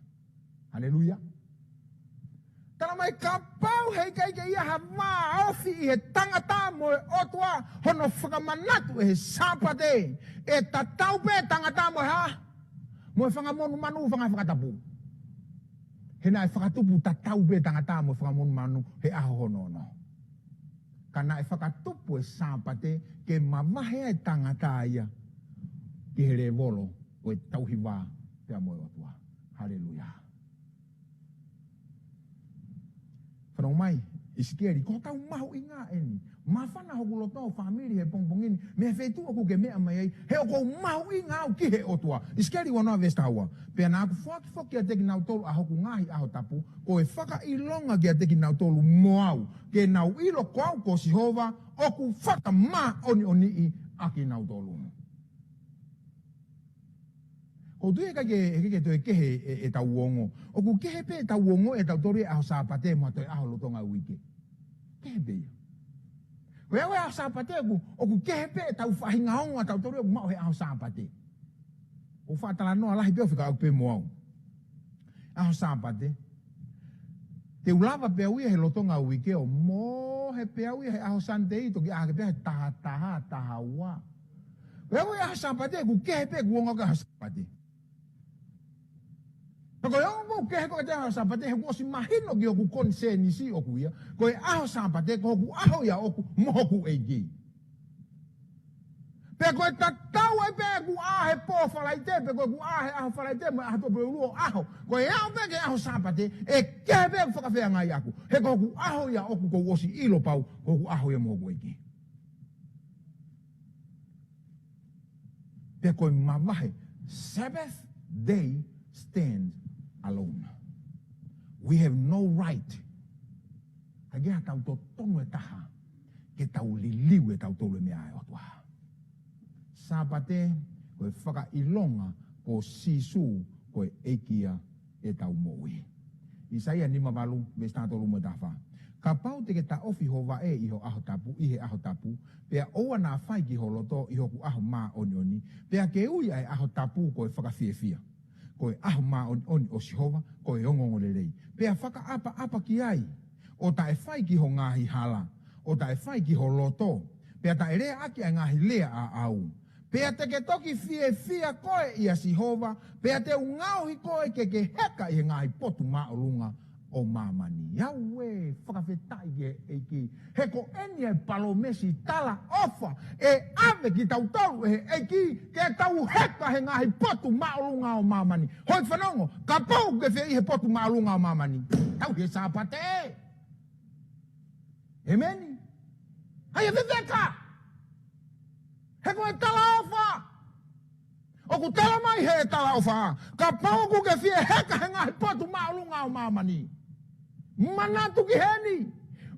[SPEAKER 1] Hallelujah. Tala mai kapau hei kai ke ia ha maa ofi i he tangata mo e otua hono whakamanatu e he sāpate e tataupe tangata mo e ha mo e whangamonu manu whakatapu. He nai whakatupu tataupe tangata mo e whangamonu manu he aho hono no. kana e whakatupu e sāpate ke mamahe e tangata ia ki he re volo o e tauhi wā pia moe atua. Haleluia. Whanau mai, isikeri, ko tau mahu i ngā eni. Mawhana hoku loto family he pongpongini. Me whetu aku ke mea mai ai. He o kou mahu i ngā au ki he otua. Isikeri wanoa vesta haua. Pea nā aku whaki a teki nau tolu a hoku ngahi aho tapu. Ko e whaka ilonga ki a teki nau tolu moau. Ke nau ilo koau ko Sihova. Oku whaka mā oni i aki nau tolu. Ko tue ka ke toi kehe e tau uongo. O ku kehe pe e tau uongo e tau tori aho sāpate mua toi aho lotonga uike. Kehe pe ia. Ko ewe aho sāpate o ku kehe pe e tau whahinga ongo a tau tori o ku mao he aho sāpate. O whaatala noa lahi peo whika au pe moau. Aho sāpate. Te ulava pe au ia he lotonga uike o mo he pe au ia he aho sante i toki aho ke pe he taha ua. Ko ewe aho sāpate ku kehe pe ku ongo ka aho sāpate. Ko yang mo ke ko te aho sāpate he ko si mahino ki oku konseni si oku ia. Ko e aho sāpate ko oku aho ia oku mohoku eigi. Pe ko e tatau e pe ku ahe po whalaite, pe ko ku ahe aho whalaite mo aho tope uruo aho. Ko e aho pe ke aho sāpate e kehe pe whakawhea ngai aku. He ko oku aho ia oku ko osi ilo pau ko oku aho ia mohoku eigi. Pe ko i mawahe, Sabbath day stands alone. We have no right. Hagea tau to tono e taha. Ke tau liliu e tau tolu e mea e otua. Sāpate, koe whaka ilonga ko sisu koe eikia e tau moui. Isaia nima walu, me stātolu mo tafa. Ka pau te ke ta ofi hova e iho aho tapu, ihe aho tapu, pea oa nā whai ki ho loto iho ku aho mā oni. Pea ke uia e aho tapu koe whakawhiawhia. Koe aho mā oni o Sihova, koe ongongo lelei. Pea whaka apa ki ai. O ta e whai ki ho ngahi hala. O ta e whai ki ho loto. Pea ta e rea aki a ngahi lea a au. Pea te ke toki whia koe ia Sihova. Pea te ungauhi koe ke heka i ngahi potu mā o lunga o mamani. Yawe, whakawhetai ke eiki. He ko eni e palomesi tala ofa. E ave ki tau tau e eiki. Ke tau heka he ngahi potu maolunga o mamani. Hoi whanongo, ka pau ke whei he potu maolunga o mamani. Tau he sāpate. He meni. Hai e viveka. He ko e tala ofa. O ku tala mai he tala ofa. Ka pau ku ke whei heka he ngahi potu maolunga o mamani. Manatu ki heni.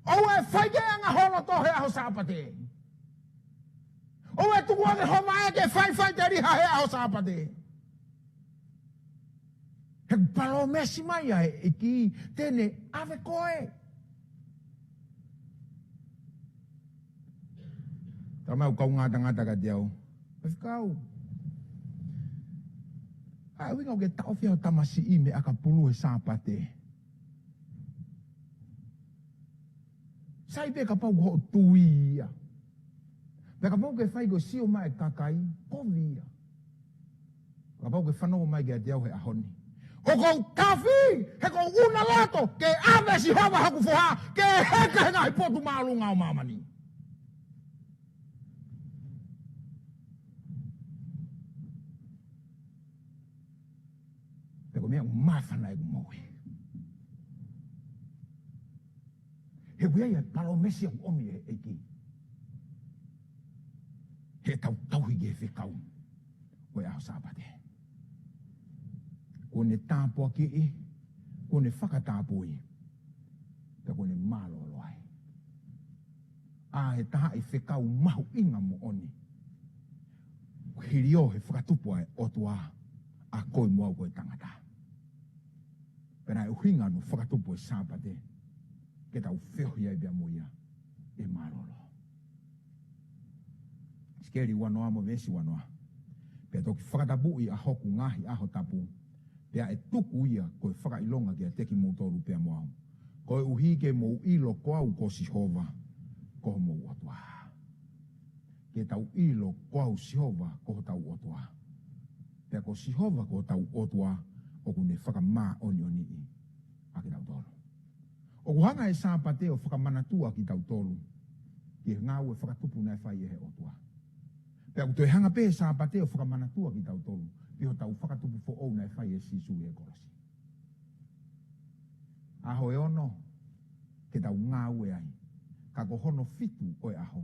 [SPEAKER 1] O e whaike anga hono to he aho sāpate. O e tuku ake homa e ke whai te riha he aho sāpate. He palo mesi mai ai e ki tene ave koe. Tamau kau ngata ka tiau. Mas kau. Ai winga ke tau fia tamasi i me aka pulu he sāpate. Sai pe ka pau ho tuia. Pe ka pau ke fai go sio mai kakai, kovia. Ka pau ke whanau mai ke atiau he ahoni. O kou kafi, he kou una lato, ke ave Sihova haku foha, ke heka he ngahi potu maalunga o mamani. Pe ko mea mawhana e kumoe. He kuia ia palomesi au omi e eki. He tauhi ke whikau. Koe aho sāpate. Kone tāpua ki e. Kone whakatāpu e. Pe kone mālolo ai. A he taha e whikau mahu inga mo oni. Hirio he whakatupu ai otua. A koe mua koe tangata. Pena e uhinga no whakatupu e sāpate. Ke tau whiohi ai bia moia e marolo. Skeri wanoa mo vesi wanoa. Pea toki whakatapu i a hoku ngahi aho tapu. Pea e tuku ia koe whakailonga ki a teki moutoru pea moau. Koe uhi ke mou ilo koau ko Sihova. Koho mou otua. Ke tau ilo koau Sihova koho tau otua. Pea ko Sihova koho tau otua. Oku ne whakamā oni i. Aki tau tolu. O kuhanga e sāpate o whakamanatua ki tau tolu. ki ngā ue whakatupu nai whai e he otua. Pea ku toi hanga pe sa pate o whakamanatua ki tau tolu, ki ho tau whakatupu fo au nai whai e sisu e korasi. Aho e ono, ke tau ngā ue ai, ka ko hono fitu o e aho,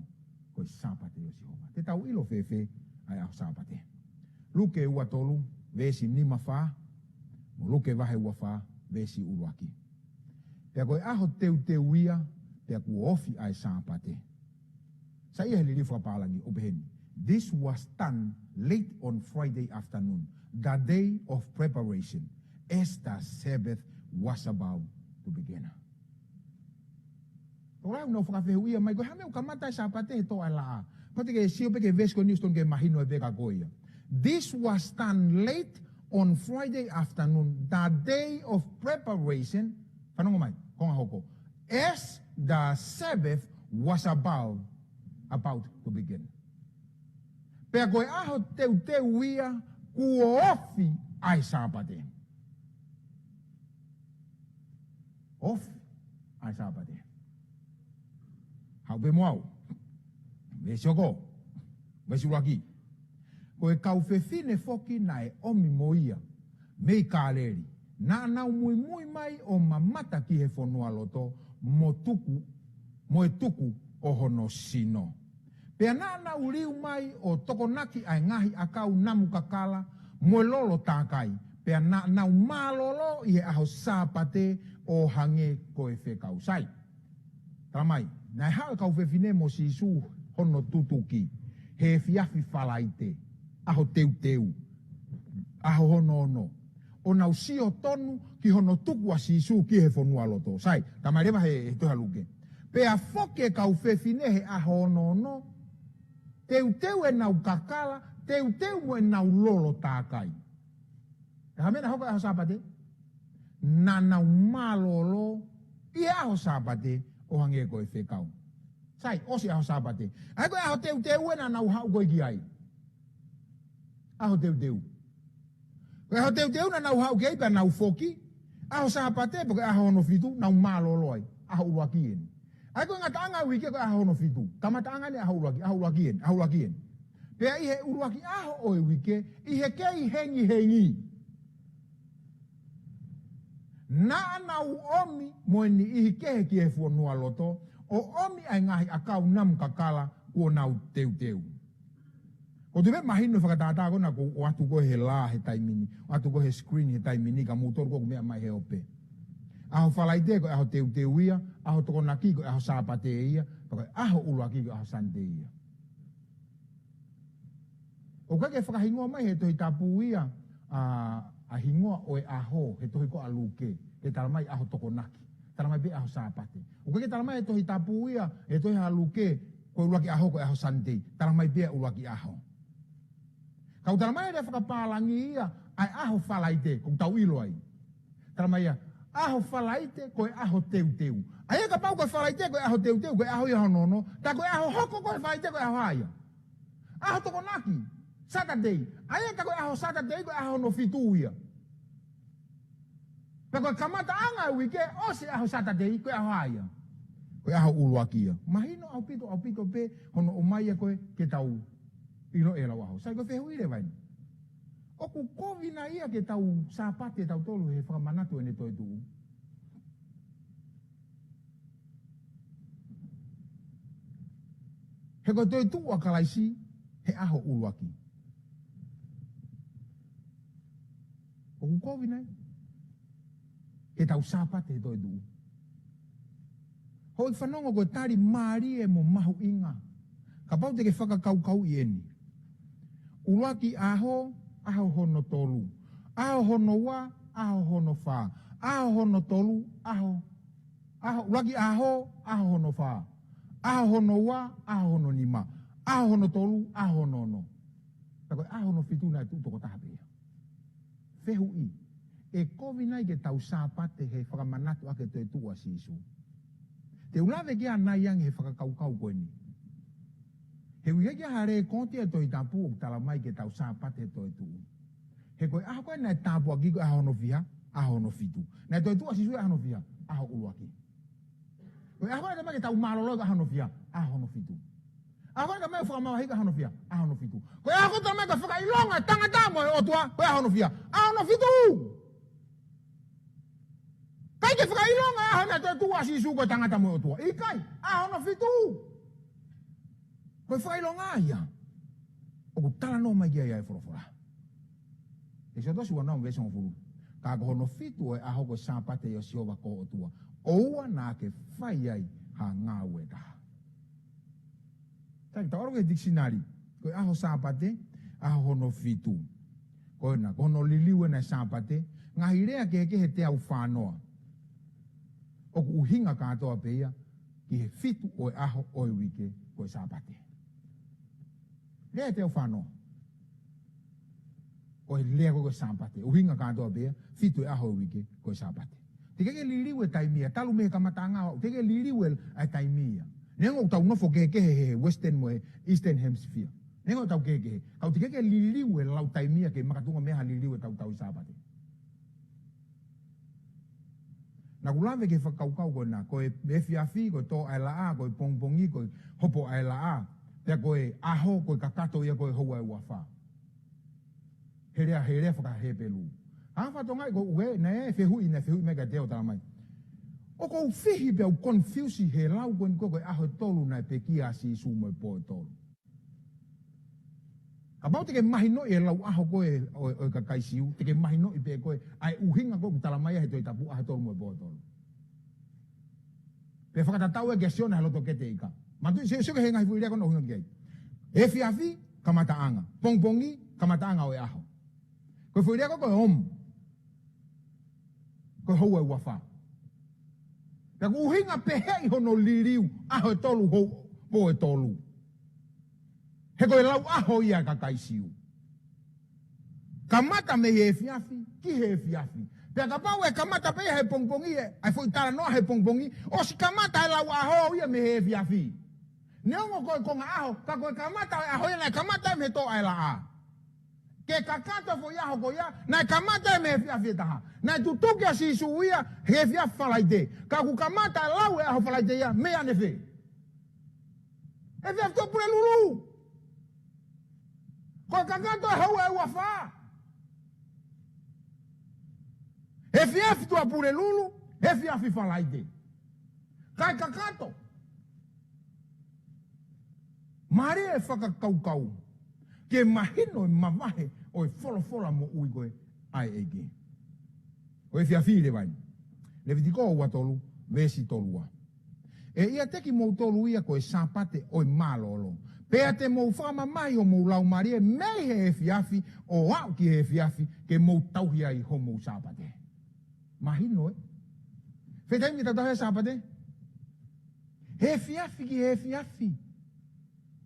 [SPEAKER 1] ko e sa pate o Sihova. Te tau ilo fefe ai aho sa pate. Luke ua tolu, vesi nima wha, mo luke vahe ua wha, vesi uruaki. Pea koe aho teu ia, pea ku ofi ai sa pate. Sa ia heli rifu apalangi obeheni. This was done late on Friday afternoon, the day of preparation, as the Sabbath was about to begin. Ora no whakawhehu ia, mai koe hame o kamata sa pate he toa laa. Pate ke sio peke vesko niuston ke mahino e peka koia. This was done late on Friday afternoon, the day of preparation, whanongo mai, konga hoko, as the Sabbath was about to begin. Pea koe aho teu ia, kua ofi ai sapate. Ofi ai sapate. Hau pe moau, vesi oko, vesi uraki. Koe kau fefine foki na e omi moia, mei kāleri, na nau mui mai o mamata ki he whanua loto, mo e tuku o hono sino. Pea na nau riu mai o tokonaki ai ngahi akau namu kakala, mo e lolo tākai, pea na nau mālolo i he aho sāpate o hange koe whekau sai. Taramai, nai hao kau fefine mo sisu hono tutuki, he fiafi whalaite, aho teu, aho hono, o nau sio tonu ki hono tuku a sisu ki he whanua loto. Sai, tamai rewa he toha luke. Pea foke kau fefine he aho ono, teu e nau kakala, teu mo e nau lolo tākai. E hamena hoka aho sāpate? Na nau mālolo, i aho sāpate o hange koe whekau. Sai, osi aho sāpate. Ai koe aho teu e na nau hau koe ki ai. Aho teu. Koe aho teu na nau hau ki ai, pia nau foki. Aho sāpate, porque aho ono fitu, nau mālolo ai. Aho uruakien. Ai koe ngata anga wike koe aho ono fitu. Kamata anga ni aho uruakien. Pea ihe uruaki aho oe wike, ihe kei hengi. Na nau omi moeni ihi kehe ki he whanua loto, o omi ai ngahi akau nam kakala kua nau teu. O te me mahino whakatātā kona ko o atu koe he lā he taimini, o atu koe he screen he taimini, ka mūtoru koe mea mai he ope. Aho whalaite koe aho teu ia, aho tokonaki koe aho sāpate ia, koe aho uruaki koe aho sante ia. O kake whakahingoa mai he tohi tapu ia, a hingoa o e aho, he tohi ko aluke, he taramai aho tokonaki, taramai be aho sāpate. O kake taramai he tohi tapu ia, he tohi aluke, koe uruaki aho koe aho sante, taramai be uruaki aho. Kau taramai re whakapālangi ia, ai aho whalaite, kong tau ilo ai. Taramai ia, aho whalaite koe aho teu. Ai ka pau koe whalaite koe aho teu, koe aho iho nono, ta koe aho hoko koe whalaite koe aho aia. Aho tokonaki, Saturday, ai ka koe aho Saturday koe aho no fitu ia. Pa koe kamata anga wike, ose aho Saturday koe aho aia. Koe aho uruaki ia. Mahino au pito pe, hono o maia koe ke tau ilo e lau aho. Sai koe whehu ire vaini. Oku kovina ia ke tau sāpate tau tolu he whakamanatu ene toi tuu. He koe toi tuu a kalaisi, he aho uruaki. Oku kovina ke tau sāpate he toi tuu. Hoi whanongo koe tari maari e mo mahu inga. Ka pau te ke whakakau i eni. Uruaki aho hono tolu. Aho hono wa, aho hono wha. Aho hono tolu, uruaki aho hono wha. Aho hono wa, aho hono nima. Aho hono tolu, aho hono no. Tako aho hono fitu nai tūtoko tahapea. Whehu i. E kovinai ke tau sāpate he whakamanatu ake te tua sisu. Te ulawe kia nai yang he whakakaukau koe ni. He uia kia hare konti e toi tapu o tala mai ke tau sāpate e toi tuu. He koe aho koe nai tapu aki koe aho no fiha, aho no fitu. Nai toi tua sisu e aho no fiha, aho uruaki. Koe aho e mai tau malolo ka hano fia, ahono fitu. Aho e mai wha mawa hika hano fia, ahono fitu. Koe aho ta mai ka whaka ilonga tangata mo e otua, koe ahono fia, ahono fitu. Kai ke whaka ilonga aho na te tua sisu koe tangata mo e otua. Ikai, ahono fitu. Koe whaka ilonga ia. Oku tala no mai kia ia e whorofora. E se otosi wana ngese ngofuru. Ka hono fitu e aho koe sāpate i o siova ko otua. Oua nā ke whai ai ha ngā weta. Taki ta oro ke dictionary. Koe aho sāpate, aho hono fitu. Koe na, hono liliwe na sāpate. Ngā hirea ke he te au whānoa. Oku uhinga kātoa peia, ki he fitu o aho oi wike koe sāpate. Rea te au whānoa. Koe lea koe sāpate. Uhinga kātoa peia, fitu e aho oi wike koe sāpate. Te keke liliwe taimia, talu me kamata ngā, te keke liliwe ai taimia. Nengo tau nofo keke he Western mo he Eastern Hemisphere. Nengo tau keke. Kau te keke liliwe lau taimia ke makatunga meha liliwe tau sāpate. Na kulave ke whakaukau koe nā, koe efiafi, koe tō ai laa, koe pongpongi, koe hopo ai laa. Pea koe aho, koe kakato ia koe hoa e wawha. Herea whakahepelu. Hawha tonga ko ue na e fehui me ka teo tala mai. O ko fihi pe au confuse he lau ko ko aho tolu na pekia si su mo po tolu. About ke mahino e lau aho ko o ka kaisiu, te ke mahino i pe ko ai uhinga ko tala mai he to tapu aho tolu mo po tolu. Pe fakata tau e gesiona lo to ke te ika. Matu se ke henga fu ria ko no hinga ke. E fiafi kamata anga, pongpongi kamata anga o aho. Ko fu ria ko om. Ko hoa ua wha. Pea ku uhinga pehe hono liriu, aho e tolu po e tolu. He koe lau aho ia ka kaisiu. Kamata me he fiafi, ki he fiafi. Pea ka pau e kamata pe he pongpongi e, ai fui tara noa he pongpongi, o si kamata e lau aho ia me he fiafi. Neongo koe konga aho, ka koe kamata e aho ia na kamata me to ai la a. Ke kakata fo ia hoko ia, na kamata me fiafi taha. Na tutuki a si suia, he fiafi falaite. Ka ku kamata lau e aho falaite ia, me ane fe. E fiafi to pure lulu. Ko kakata hau e wafa. E fiafi to pure lulu, e fiafi falaite. Kai kakato. Mare e whakakaukau. Ke mahino e mamahe o e wholofola mo ui koe ai ege. O e fiafi le vai. Le vitiko o watolu, vesi tolua. E ia teki mou tolu ia koe sāpate o e malolo. Pea te mou whama mai o mou lau marie, mei he fiafi o au ki he fiafi ke mou tauhia i ho mou sāpate. Mahino e. Whetei mi tatahe sāpate? He fiafi ki he fiafi.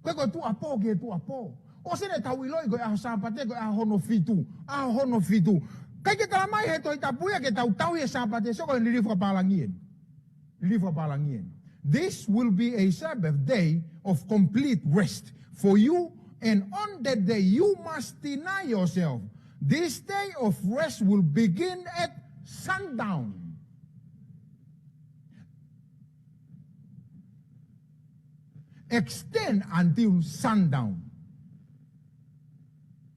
[SPEAKER 1] Koe koe tu apo ki he tu apo. O se ne tau iloi koe aho sāpate koe aho hono fitu. Aho hono fitu. Kai ke tala mai he toi tapuia ke tau he sāpate. So koe lirifu palangien. Lirifu palangien. This will be a Sabbath day of complete rest for you, and on that day you must deny yourself. This day of rest will begin at sundown. Extend until sundown.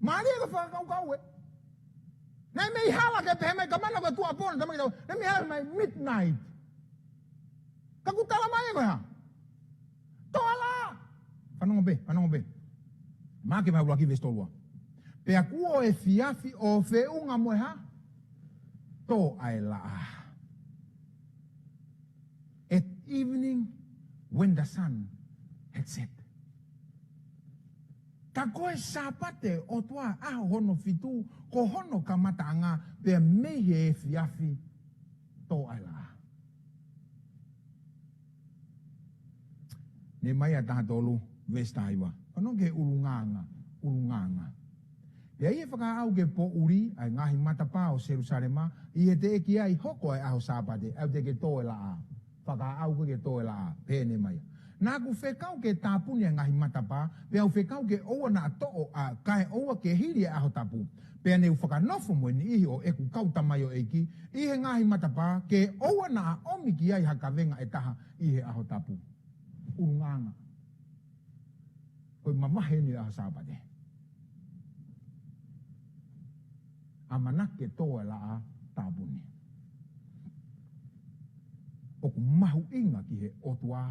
[SPEAKER 1] Maria ka whakakau e. Nei mei hala ke pehe mei kamana ka tua pona tamaki tau. Nei mei hala mei midnight. Ka kutala mai e koe ha. Toala! Panongo be. Maki mai ulaki vestolua. Pea kuo e fiafi o feunga moe ha. To ai laa. At evening when the sun had set. Ka koe sāpate o tua aho hono fitu, ko hono kamata anga, pea mehe e fiafi to ai laa. Ne mai a taha tolu vestaiwa. Ano ke ulunganga. Pea ie whaka au ke po uri, ai ngahi matapa o Jerusalema, i he te eki ai hoko ai aho sāpate, au te ke to e laa. Whaka au ke to e laa, pene mai. Na ku whekau ke tāpuni ngahi matapa, pea u whekau ke oua na to'o a kai oua ke hiri aho tapu. Pea ne u whakanofo mo ni ihi o eku kautamai o eki, ihe ngahi matapa ke oua na a omi ki ai hakavenga e taha ihe aho tapu. Urunganga. Koe mamahe ni aho sāpate. Amanake toa la a tāpuni. Oku mahu inga ki he otua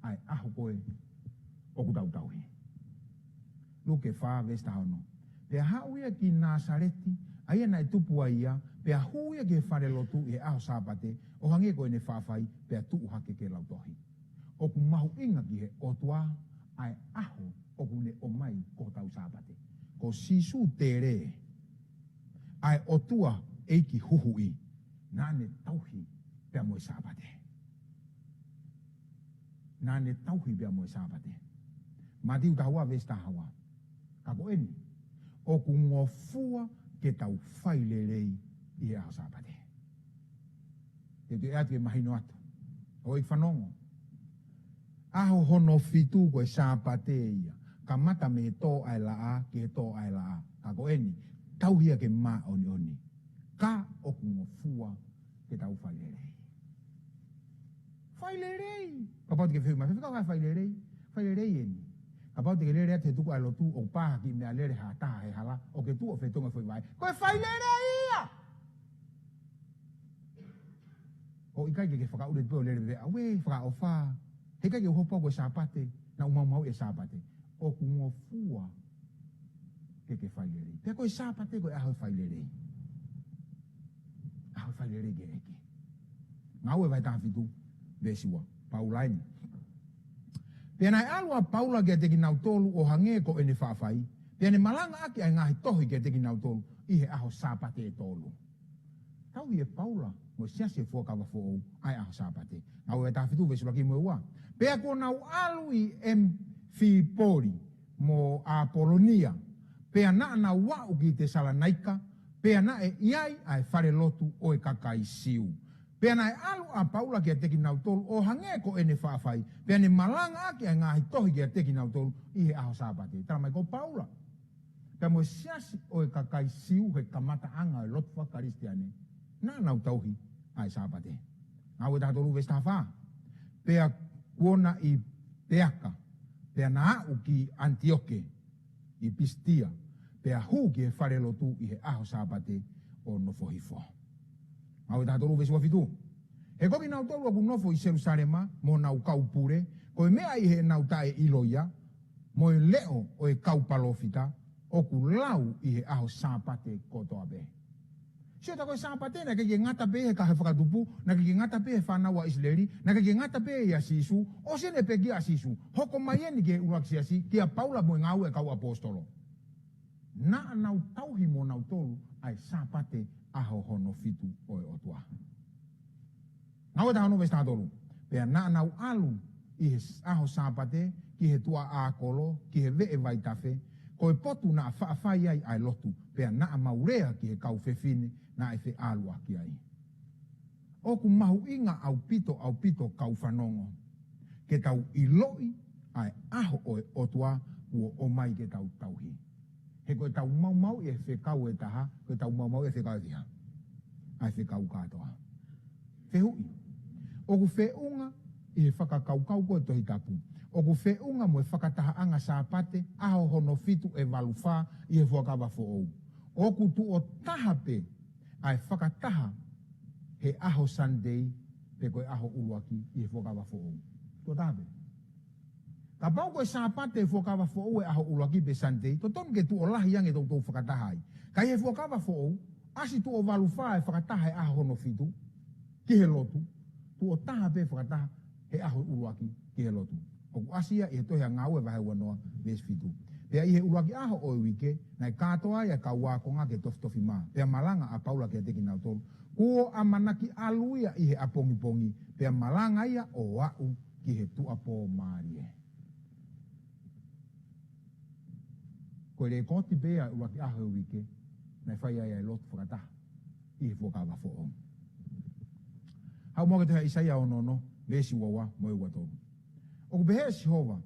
[SPEAKER 1] ai aho koe oku tautauhi. Luke wha vesta hono. Pea hauia ki Nasareti, aia nai tupua ia, pea huia ki he whare lotu i he aho sāpate, o hange koe ne whawhai, pea tuu hake ke lautohi. Oku mahu inga ki he otua ai aho oku ne o mai ko tau sāpate. Ko sisu tere, ai otua eiki huhui, nane tauhi pea moe sāpate. Nane tauhi pea moe sāpate. Matiu tahua vesta hawa. Kako eni, oku ngofua ke tau whailerei i he aho sāpate. Te te atu e mahino atu. O ik whanongo. Aho hono fitu koe sāpate ia. Ka mata me tō ai laa ke tō ai laa. Kako eni, tauhia ke mā oni oni. Ka oku ngofua ke tau whailerei. Whailerei! Kapau te ke whiu mai, whiwhikau kai whailerei? Whailerei eni. Kapau te ke lere te tuku ai lotu o paha ki mea lere ha taha he hala, o ke tu o whetonga whui vai. Koe whailerei ia! O ikai ke whakaure peo lere bebe, awe whakaofa. He kai ke uhopa koe sāpate, na umau e sāpate. Oku ngofua ke whailerei. Pea koe sāpate koe aho whailerei. Aho whailerei ke eke. Ngau e vai taha fitu. Vesiwa, Paulaini. Pena alua Paula ke teki nau tolu o hange ko ene whawhai. Pena malanga aki ai ngahi tohi ke teki nau tolu ihe aho sāpate e tolu. Tau e Paula mo siase fuakawa fōu ai aho sāpate. Ngau e taha fitu vesiwa ki mua. Pea ko nau alui Fipori mo Apolonia. Pea na na wau ki te Salanaika. Pea na e iai ai whare lotu o e kakai siu. Pea nai alu a Paula kia teki nau tolu o hange ko ene whaafai. Pea ne malanga aki a ngahi tohi kia teki nau tolu i he aho sāpate. Tara mai ko Paula. Pea mo siasi o e kakai siu he kamata anga e lotu whakaristiane. Nā nau tauhi ai sāpate. Ngau e taha tolu vesta wha. Pea kuona i Peaka. Pea na au ki Antioke. I Pistia. Pea hu ki he whare lotu i he aho sāpate o Nofo. Au taha tolu vesi wafitu. He koki nau tolu aku nofo i Jerusalema, mo nau kaupure, ko e mea i he nau tae iloia, mo e leo o e kaupalofita, oku lau i he aho sāpate kotoa be. Sio tako e sāpate, na keke ngata pe he kahe whakatupu, na keke ngata pe he whanawa Isleri, na keke ngata pe he asisu, o sene pe ki asisu, hoko maieni ke uraksiasi, kia Paula mo ngau e kau apostolo. Na nau tauhi mo nau tolu, ai sāpate aho hono fitu o e otua. Ngau e tahano vesta tolu. Pea na nau alu i he aho sāpate, ki he tua ākolo, ki he vee vai tafe, ko e potu na whaafai ai ai lotu, pea na maurea ki he kau whewhine, na e whe alua ki ai. Oku mahu inga au pito kau whanongo. Ke tau iloi ai aho o e otua, ua o mai ke tau tauhi. He koe tau mau e whekau e taha, koe tau mau e whekau e tiha. Ai whekau kātoa. Whehui. Oku wheunga i he whakakaukau koe tohi tapu. Oku wheunga mo e whakataha anga sāpate, aho hono fitu e waluwha i he whakawa whoou. Oku tu o taha pe, ai whakataha he aho Sunday, pe koe aho uruaki i he whakawa whoou. Tuo taha pe. Ka pau koe sāpate e whakawa whoou e aho uruaki pe Sunday, to tonu ke tu o lahi ange tau whakatahai. Ka he whakawa whoou, asi tu o waluwha e whakataha e aho hono fitu, ki he lotu, tu o taha pe whakataha he aho uruaki ki he lotu. Oku asia i he tohea ngau e wahe wanoa ves fitu. Pea i he uruaki aho o e wike, nai kātoa ia ka wakonga ke tofi maa. Pea malanga a Paula ke teki nau tolu. Kuo amanaki aluia i he apongi, pea malanga ia o wau ki he tuapo maarie. Koe re koti pea uruaki aho e wike, nai whai ai ai lotu whakataha i he whakawa whoou. Hau moke te hea Isaia o nono, vesi wawa, moe watonu. O ku behe si hova.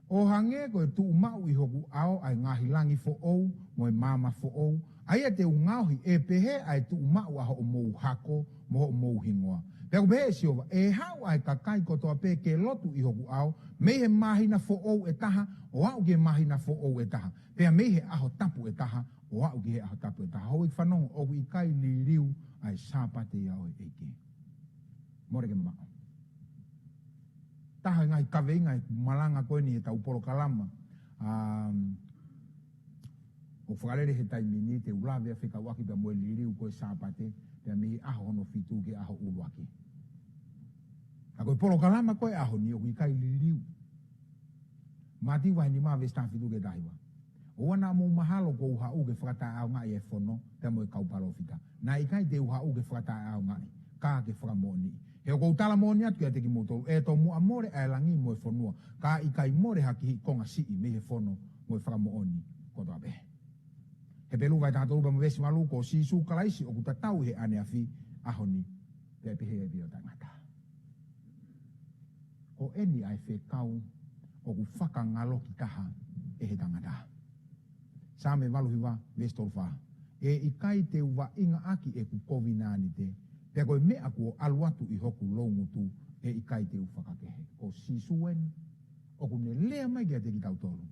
[SPEAKER 1] O hange ko e tu umau I hoku ao ai ngahi langi fo ou, mo e mama fo ou. Aia te ungauhi e pehe ai tu umau aho o mou hako, mo o mou hingoa. Pea ku behe si hova, e hau ai kakai kotoa pe ke lotu I hoku ao, mehe mahina fo ou e taha, o au ke mahina fo ou e taha. Pea mehe aho tapu e taha, o au ke aho tapu e taha. Hoi whanongo o I kai li riu ai sāpate iao e eke. More ke mao. Taha ngai kawe ngai malanga koe ni e tau polo kalama. O whakarere he taimini te ulawe a whika waki pia moe li riu koe sāpate, pia mihi aho hono fitu ke aho uluaki. A koe polo kalama koe aho ni o kui kai li riu. Mati wahi ni maa vesta fitu ke tahiwa. O wana mo mahalo ko uha uke whakata au ngai e whono, te moe kauparo fita. Na ikai te uha uke whakata au ngai, ka ke whakamoni. He o koutala moni atu kia teki motolu, e to mua more ai langi moe whonua, ka ikai more haki hi konga sii me he whono moe whakamoni kotoa behe. He pelu vai tātou lupa mwesi malu ko si su kalaisi o kuta tau he ane afi ahoni pe pehe e bio tangata. O eni ai whekau o ku whakangalo ki taha e he tangata. Same malu hiwa vestolfa. E ikai te uwa inga aki e ku kovinani te. Pea koe mea ko aluatu I hoku longutu e ikai te uwhakakehe. Ko si suen o ku ne lea mai kia te ki tau tolu.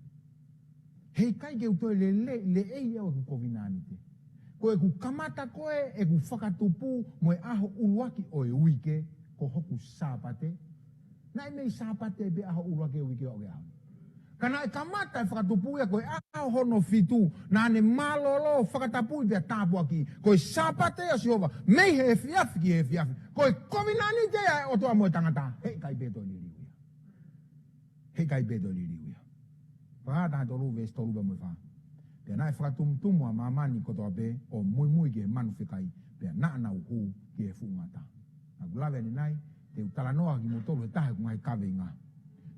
[SPEAKER 1] Hei kai ke utoi le ei au e ku kovinani te. Ko e ku kamata koe e ku whakatupu mo e aho uluaki o e uike ko hoku sāpate. Nai mei sāpate be aho uluaki o uike o ge aho. Kana e kamata e whakatupu ia ko e aho hono fitu na ne malolo whakatapu I pia tāpua ki. Ko e sāpate a siova mei he fiafi ki he fiafi. Ko e kovinani te ai o toa mo e tangata. Hei kai beto li riuia. Hei kai beto li riuia. Whakata hai tolu vesi tolu ba mui wha. Pea nai whakatumtumu a mamani kotoa pe o mui ki he manu whikai. Pea naa na uhu ki he fuungata. Na kulawe ni nai, te utalanoa ki motolu he tahe kungai kawe inga.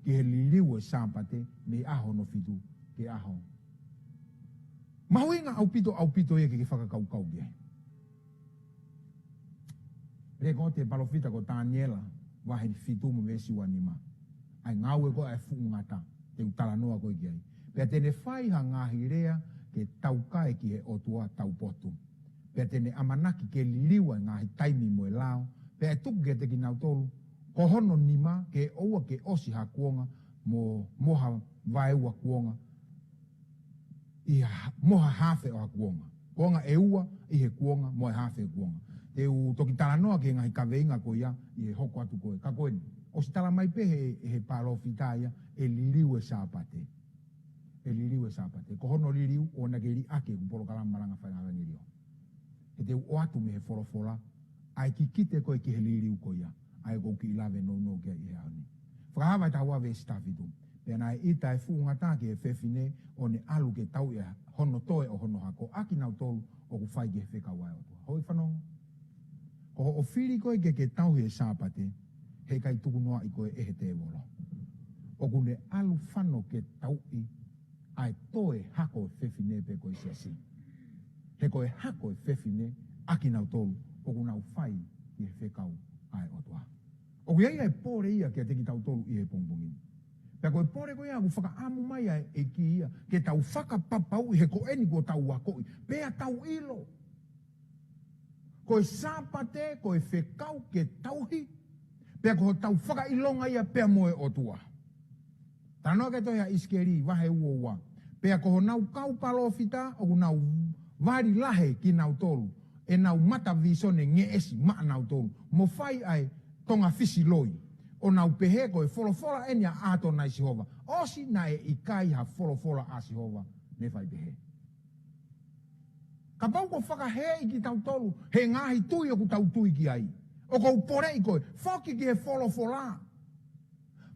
[SPEAKER 1] Ki he liliu e sāpate me aho no fitu ke aho. Mahuinga au pito e ke whakakaukau ke. Reko te palofita ko Taniela, wahe fitu mo vesi wanima. Ai ngau e ko e fuungata. Te utalanoa koe ki ai. Pea tene whai ha ngahi rea ke taukae ki he otua taupotu. Pea tene amanaki ke liliwa ngahi taimi mo e lao. Pea e tuku ke te ki nau tolu. Ko hono nima ke oua ke osi ha kuonga mo moha vaeua kuonga. Moha hafe o ha kuonga. Kuonga e ua I he kuonga mo e hafe kuonga. Te u toki talanoa ke ngahi kaweinga ko ia I he hoko atu koe. Ka koe ni. O si tala mai pe he palofita ia e liliu e sāpate. E liliu e sāpate. Ko hono liliu o na ke li ake ku polo kalama maranga whainga rangirio. E te u atu me he wholofola. Ai ki kite koe ki he liliu ko ia. Ai ko ki ilawe no kia I he auni. Whakahawai tawa ve stafitu. Pena e ita e fuungata ki he whewhine o ne alu ke tau ia hono toe o hono hako. Aki nau tolu o ku whai ki he whekawai o tua. Hoi whanongo. Ko o whiri koe ke tau he sāpate. He kai tuku noa I koe he te wolo. O kune alu whano ke tau I ai toe hako e whewhine pe koe siasi. He koe hako e whewhine aki nau tolu o kunau whai I he whekau ai o toa. O kui ai pōre ia ke te ki tau tolu I he pongpongini. Pea koe pōre koe ia ku whaka amu mai ai e ki ia ke tau whaka papau I he ko eni ko tau wakoi. Pea tau ilo. Koe sāpate koe whekau ke tauhi. Pea ko tau whaka ilonga ia pea moe o tua. Tanoa ke toia iskeri wahe uoua. Pea ko nau kau palofita o ku nau vari lahe ki nau tolu. E nau mata visone nge esi maa nau tolu. Mo whai ai tonga fisi loi. O nau pehe ko e wholofola enia ato nai Sihova. Osi na e ikai ha wholofola a Sihova ne whai pehe. Ka pau ko whakahe I ki tau tolu. He ngahi tui o ku tau tui ki ai. O kou pore I koe, whoki ki he wholofola.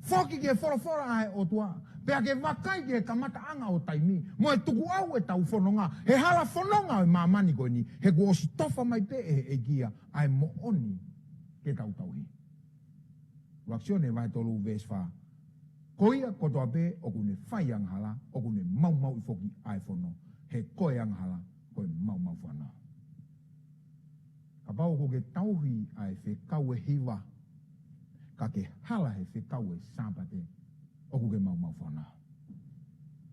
[SPEAKER 1] Whoki ki he wholofola ai o tua. Pea ke wakai ki he kamata anga o taimi. Mo e tuku au e tau whanonga. He hala whanonga o mamani koe ni. He ku osi tofa mai pe e kia. Ai mo oni ke tau tauhi. Waksione vai tolu vesfa. Koia kotoa pe o kune whai anghala. O kune mau I whoki ai whono. He koe anghala. Koe mau whanau. Ka pau ko ke tauhi ai whekau e hiwa. Ka ke hala he whekau e sāpate oku ke mau whana.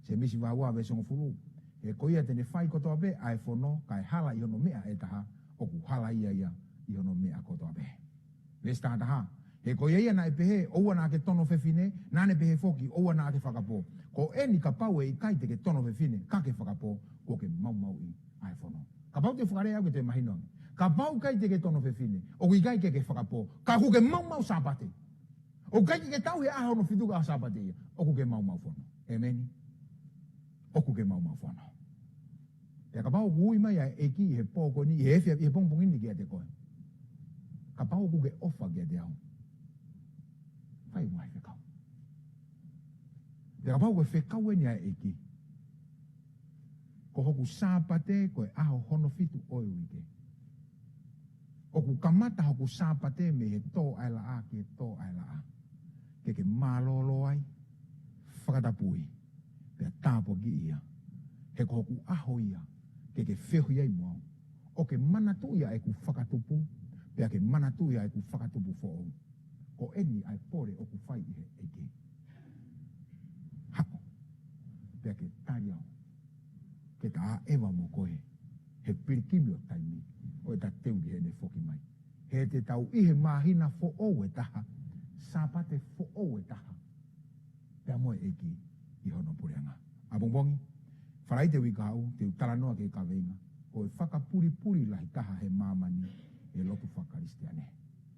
[SPEAKER 1] Se misi wā ve songo fulu, he koia tene whai kotoa be, ai whono, kai hala i hono mea e taha, oku hala ia i hono mea kotoa be. Vesta taha, he koia ia na e pehe, oua na ke tono whewhine, nane pehe foki, oua na ke whakapo. Ko eni ka pau e i kai te ke tono whewhine, ka ke whakapo, ko ke mau i ai whono. Ka pau te whakarea au ke te mahinoangi. Ka pau kai te ke tono whewhine, o ki kai ke whakapo, ka ku ke mau sāpate. O kai ke tau he aha ono whituka a sāpate ia, o ku ke mau whono. Emeni? O ku ke mau whono. Te ka pau kui mai e ki he pōko ni, he whia, he pongpongini ki a te koe. Ka pau ku ke ofa ki a te au. Whai mai whekau. Te ka pau koe whekau e ni a e ki. Ko hoku sāpate koe aho hono whitu oi uike. O ku kamata hoku sāpate me he tō aila a ki he tō aila a. Ke mālolo ai, whakatapui, pia tāpo ki ia. He ko hoku aho ia, ke whehu iai moau. O ke manatu ia e ku whakatupu, pia ke manatu ia e ku whakatupu fo'ou. Ko eni ai pore o ku whai ihe eke. Hako, pia ke tari au. Ke ta ewa mo koe, he pirikimi o taimi, o e ta teuri he ne foki mai. He te tau ihe mahina fo'ou e taha, sāpate fo'ou e taha. Pea moe eki i hono pureanga. Abongbongi, wharai te wika au, te utalanoa ke ka veinga, ko e whakapuri lahi taha he mamani e lotu whakaristiane.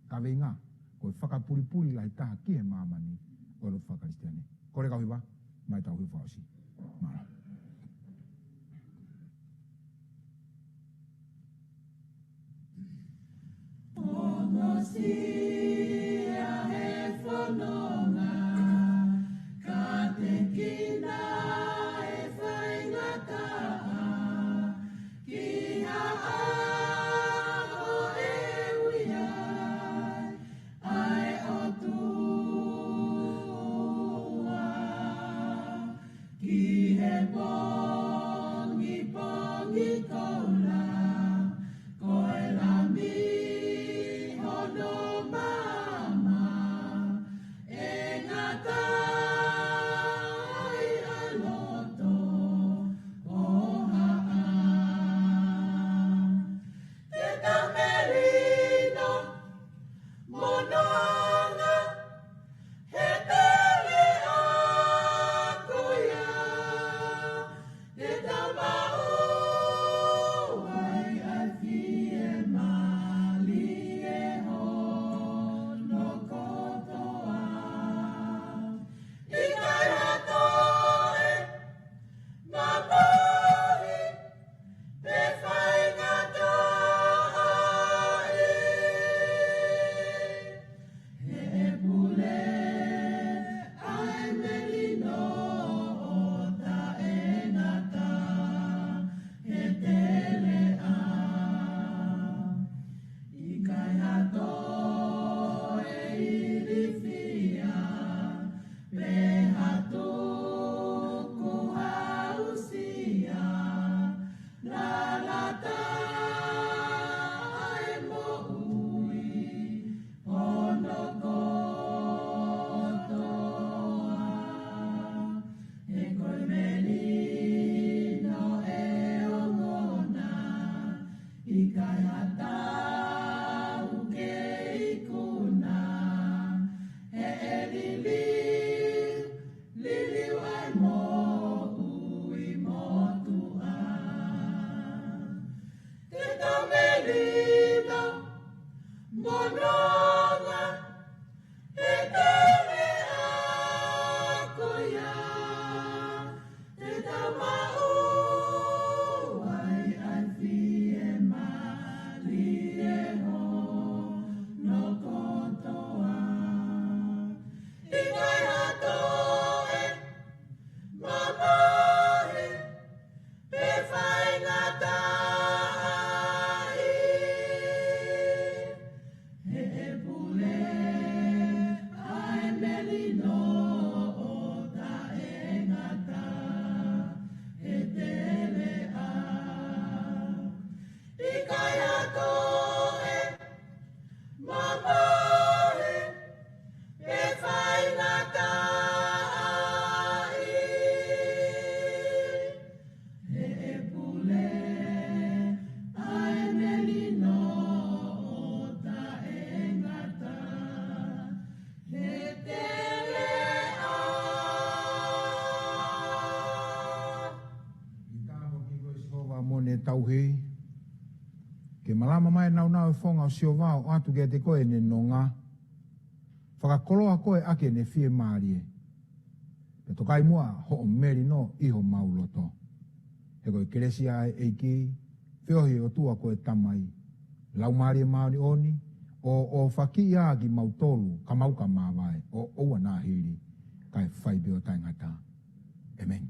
[SPEAKER 1] Ka veinga, ko e whakapuri lahi taha ki he mamani o lotu whakaristiane. Kore ka hiwa, mai tau hiwa osi. Mara. tau he. Ke malama mai nau e whonga o sio wao o atu ke te koe ne nonga. Whakakoloa koe ake ne fie maarie. Pe tokai mua ho o meri no iho mauloto. He koe keresia e ki, whiohi o tua koe tamai. Lau maarie maari oni, o whaki ia ki mautolu, ka mauka maawai, o oua nā hiri, kai whai beo taingata. Amen.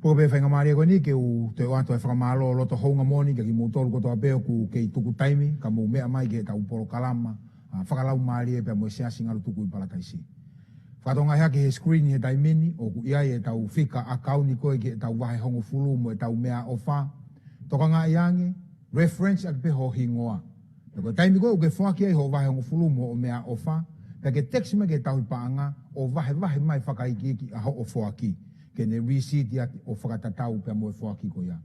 [SPEAKER 1] Pōpe whainga maarie koe ni, ke u te oato e whakamalo loto hounga moni, ke ki mautolu kotoa beo ku ke i tuku taimi, ka mou mea mai ke ta uporo kalama, whakalau maarie pe mo seasi ngaru tuku i palataisi. Whakatonga hea ke he screen he taimini, o ku iai e tau whika akauni koe ke e tau wahe hongo fulu mo e tau mea ofa. Toka ngā iange, reference ak pe ho hingoa. Ko taimi koe uke whaki ai ho wahe hongo fulu mo o mea ofa. Pe ke text me ke tau i paanga, o wahe mai whakaiki eki a ho o whaki. Ke ne receipt ia o whakatatau pe mo e whaki ko ia.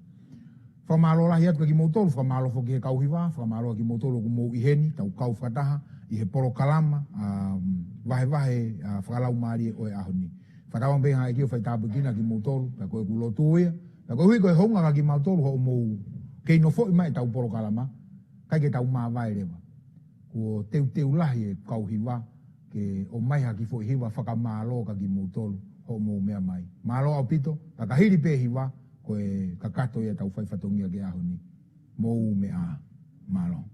[SPEAKER 1] Whamalo lahi atu ki mautolu, whamalo fo ki he kauhiwa, whamalo ki mautolu ku mou iheni, tau kau whakataha, i he poro kalama, wahe whakalau maari o e ahoni. Whatawang benga e kio whaitapu kina ki mautolu, pe koe ku lotu ia, pe koe hui koe honga ka ki mautolu ho o mou, kei no fo i mai tau poro kalama, kai ke tau maa vai rewa. Ko teu lahi e kauhiwa, ke o mai haki fo hiwa whakamalo ka ki mautolu, ho o mou mea mai. Malo au pito, kakahiri pe hiwa, koe kakato ia tau whaifatongia ke ahoni. Mou mea malo.